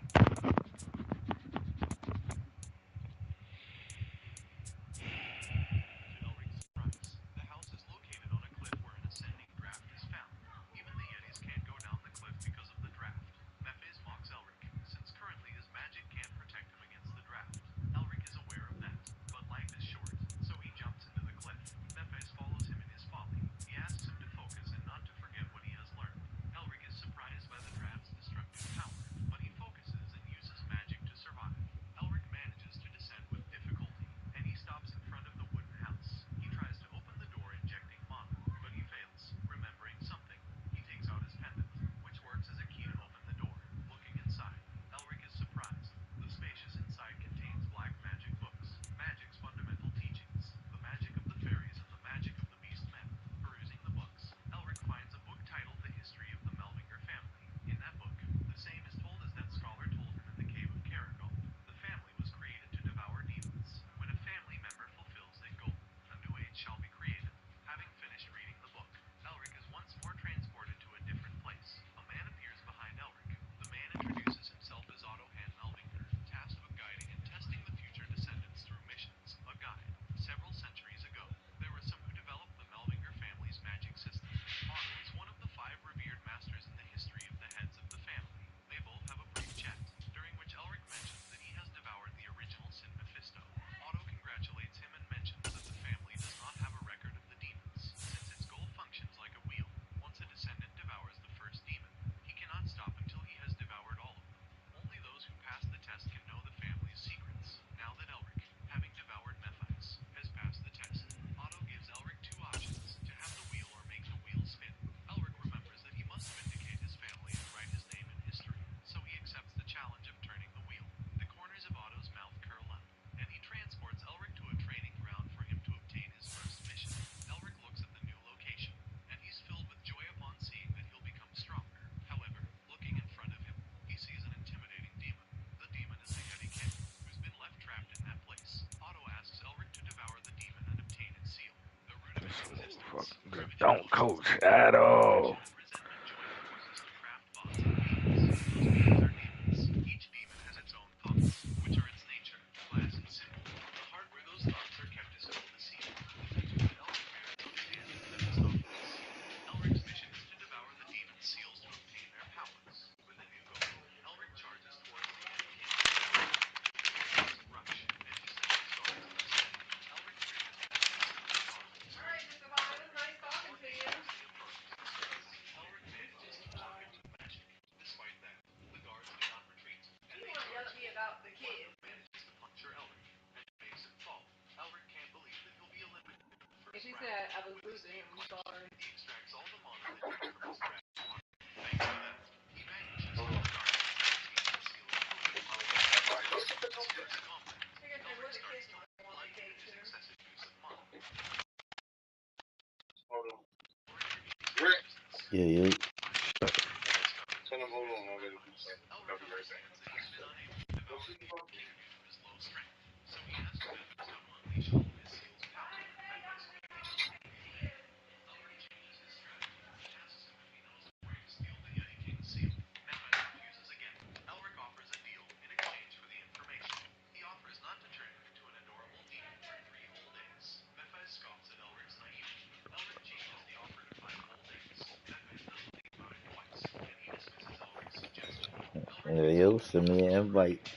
Elric's surprise, the house is located on a cliff where an ascending draft is found. Even the Yetis can't go down the cliff because of the draft. Mephes mocks Elric, since currently his magic can't protect him against the draft. Elric is aware of that, but life is short, so he jumps into the cliff. Mephes follows him in his folly. He asks him to focus and not to forget what he has learned. Elric is surprised by the draft's destructive power, but he focuses and uses magic to survive. Elric manages to descend with difficulty, and he stops in front of the wooden house. He tries to open the door injecting mana, but he fails. Remembering something, he takes out his pendant, which works as a key to open the door. Looking inside, Elric is surprised. The spacious inside contains black magic books, magic's fundamental teachings, the magic of the fairies and the magic of the beast men. Perusing the books, Elric finds a book titled The History of the Melvinger Family. In that book, the same is told as that scholar told him in the cave of Caragol. The family was created to devour demons. When a family member fulfills that goal, a new age shall be created. Having finished reading the book, Elric is once more transported to a different place. A man appears behind Elric. The man introduces himself as Otto Han Melvinger, tasked with guiding and testing the future descendants through missions. A guide. Several centuries ago, there were some who developed the Melvinger family's magic system. Otto is one of the 5 revered masters in the history of the heads of the family. They both have a brief chat, during which Elric mentions that he has devoured the original Sin Mephisto. Otto congratulates him and mentions that the family does not have a record of the demons, since its goal functions like a wheel. Once a descendant devours the first demon, he cannot stop until he has devoured all of them. Only those who pass the test can know the family's secrets. Now that Elric, having devoured Mephites, has passed the test, Otto gives Elric 2 options, to have the wheel or make the wheel spin. Elric remembers that he must vindicate his family and write his name in history, so he accepts the challenge of turning the wheel. The corners of Otto's mouth curl up, and he transports Elric to a training ground for him to obtain his first mission. Elric looks at the new location, and he's filled with joy upon seeing that he'll become stronger. However, looking in front of him, he sees an intimidating demon. The demon is the Yeti King, who's been left trapped in that place. Otto asks Elric to devour the demon and obtain its seal, the root of its existence. Don't coach at all. Resentment join forces to craft bots and beings. Those beings are demons. Each demon has its own thoughts, which are its nature, class, and symbol. The heart where those thoughts are kept is called the seal. The tattoo that Elric bears understands that at the top of the seal. Elric's mission is to devour the demon seals to obtain their powers. With a new goal, Elric charges towards the Yeti King. Rush, and he sends his guards to the city. Elric triggers the Alright, Mr. Bond, it was nice talking to you. Elric manages to block it with magic. Despite that, the guards do not retreat, and they yell at me about the kids. Manages to puncture Elric and makes him fall. Elric can't believe that he'll be eliminated in the first round. She said I was losing him. I'm sorry. He extracts all the mana that he can from his draft. Thanks to that, he vanquishes all the guards and obtains the seal of approval. His first combat, Elric starts to blood due to his excessive use of mana. Yeah, yeah. Tell him hold on, I'll be right back. He's been unable to devour the Demon King due to his low strength, so he asks Mephisto to unleash all of his seal's power. Mephisto Elric changes his strategy. He asks him if he knows where to steal the Yeti King's seal. Mephisto refuses again. Elric offers a deal in exchange for the information. He offers not to turn him into an adorable demon for 3 whole days. Mephisto scoffs at Elric's naivety. Elric changes the offer to 5 whole days. Mephisto doesn't think about it twice, and he dismisses Elric's suggestion. Yo, send me an invite.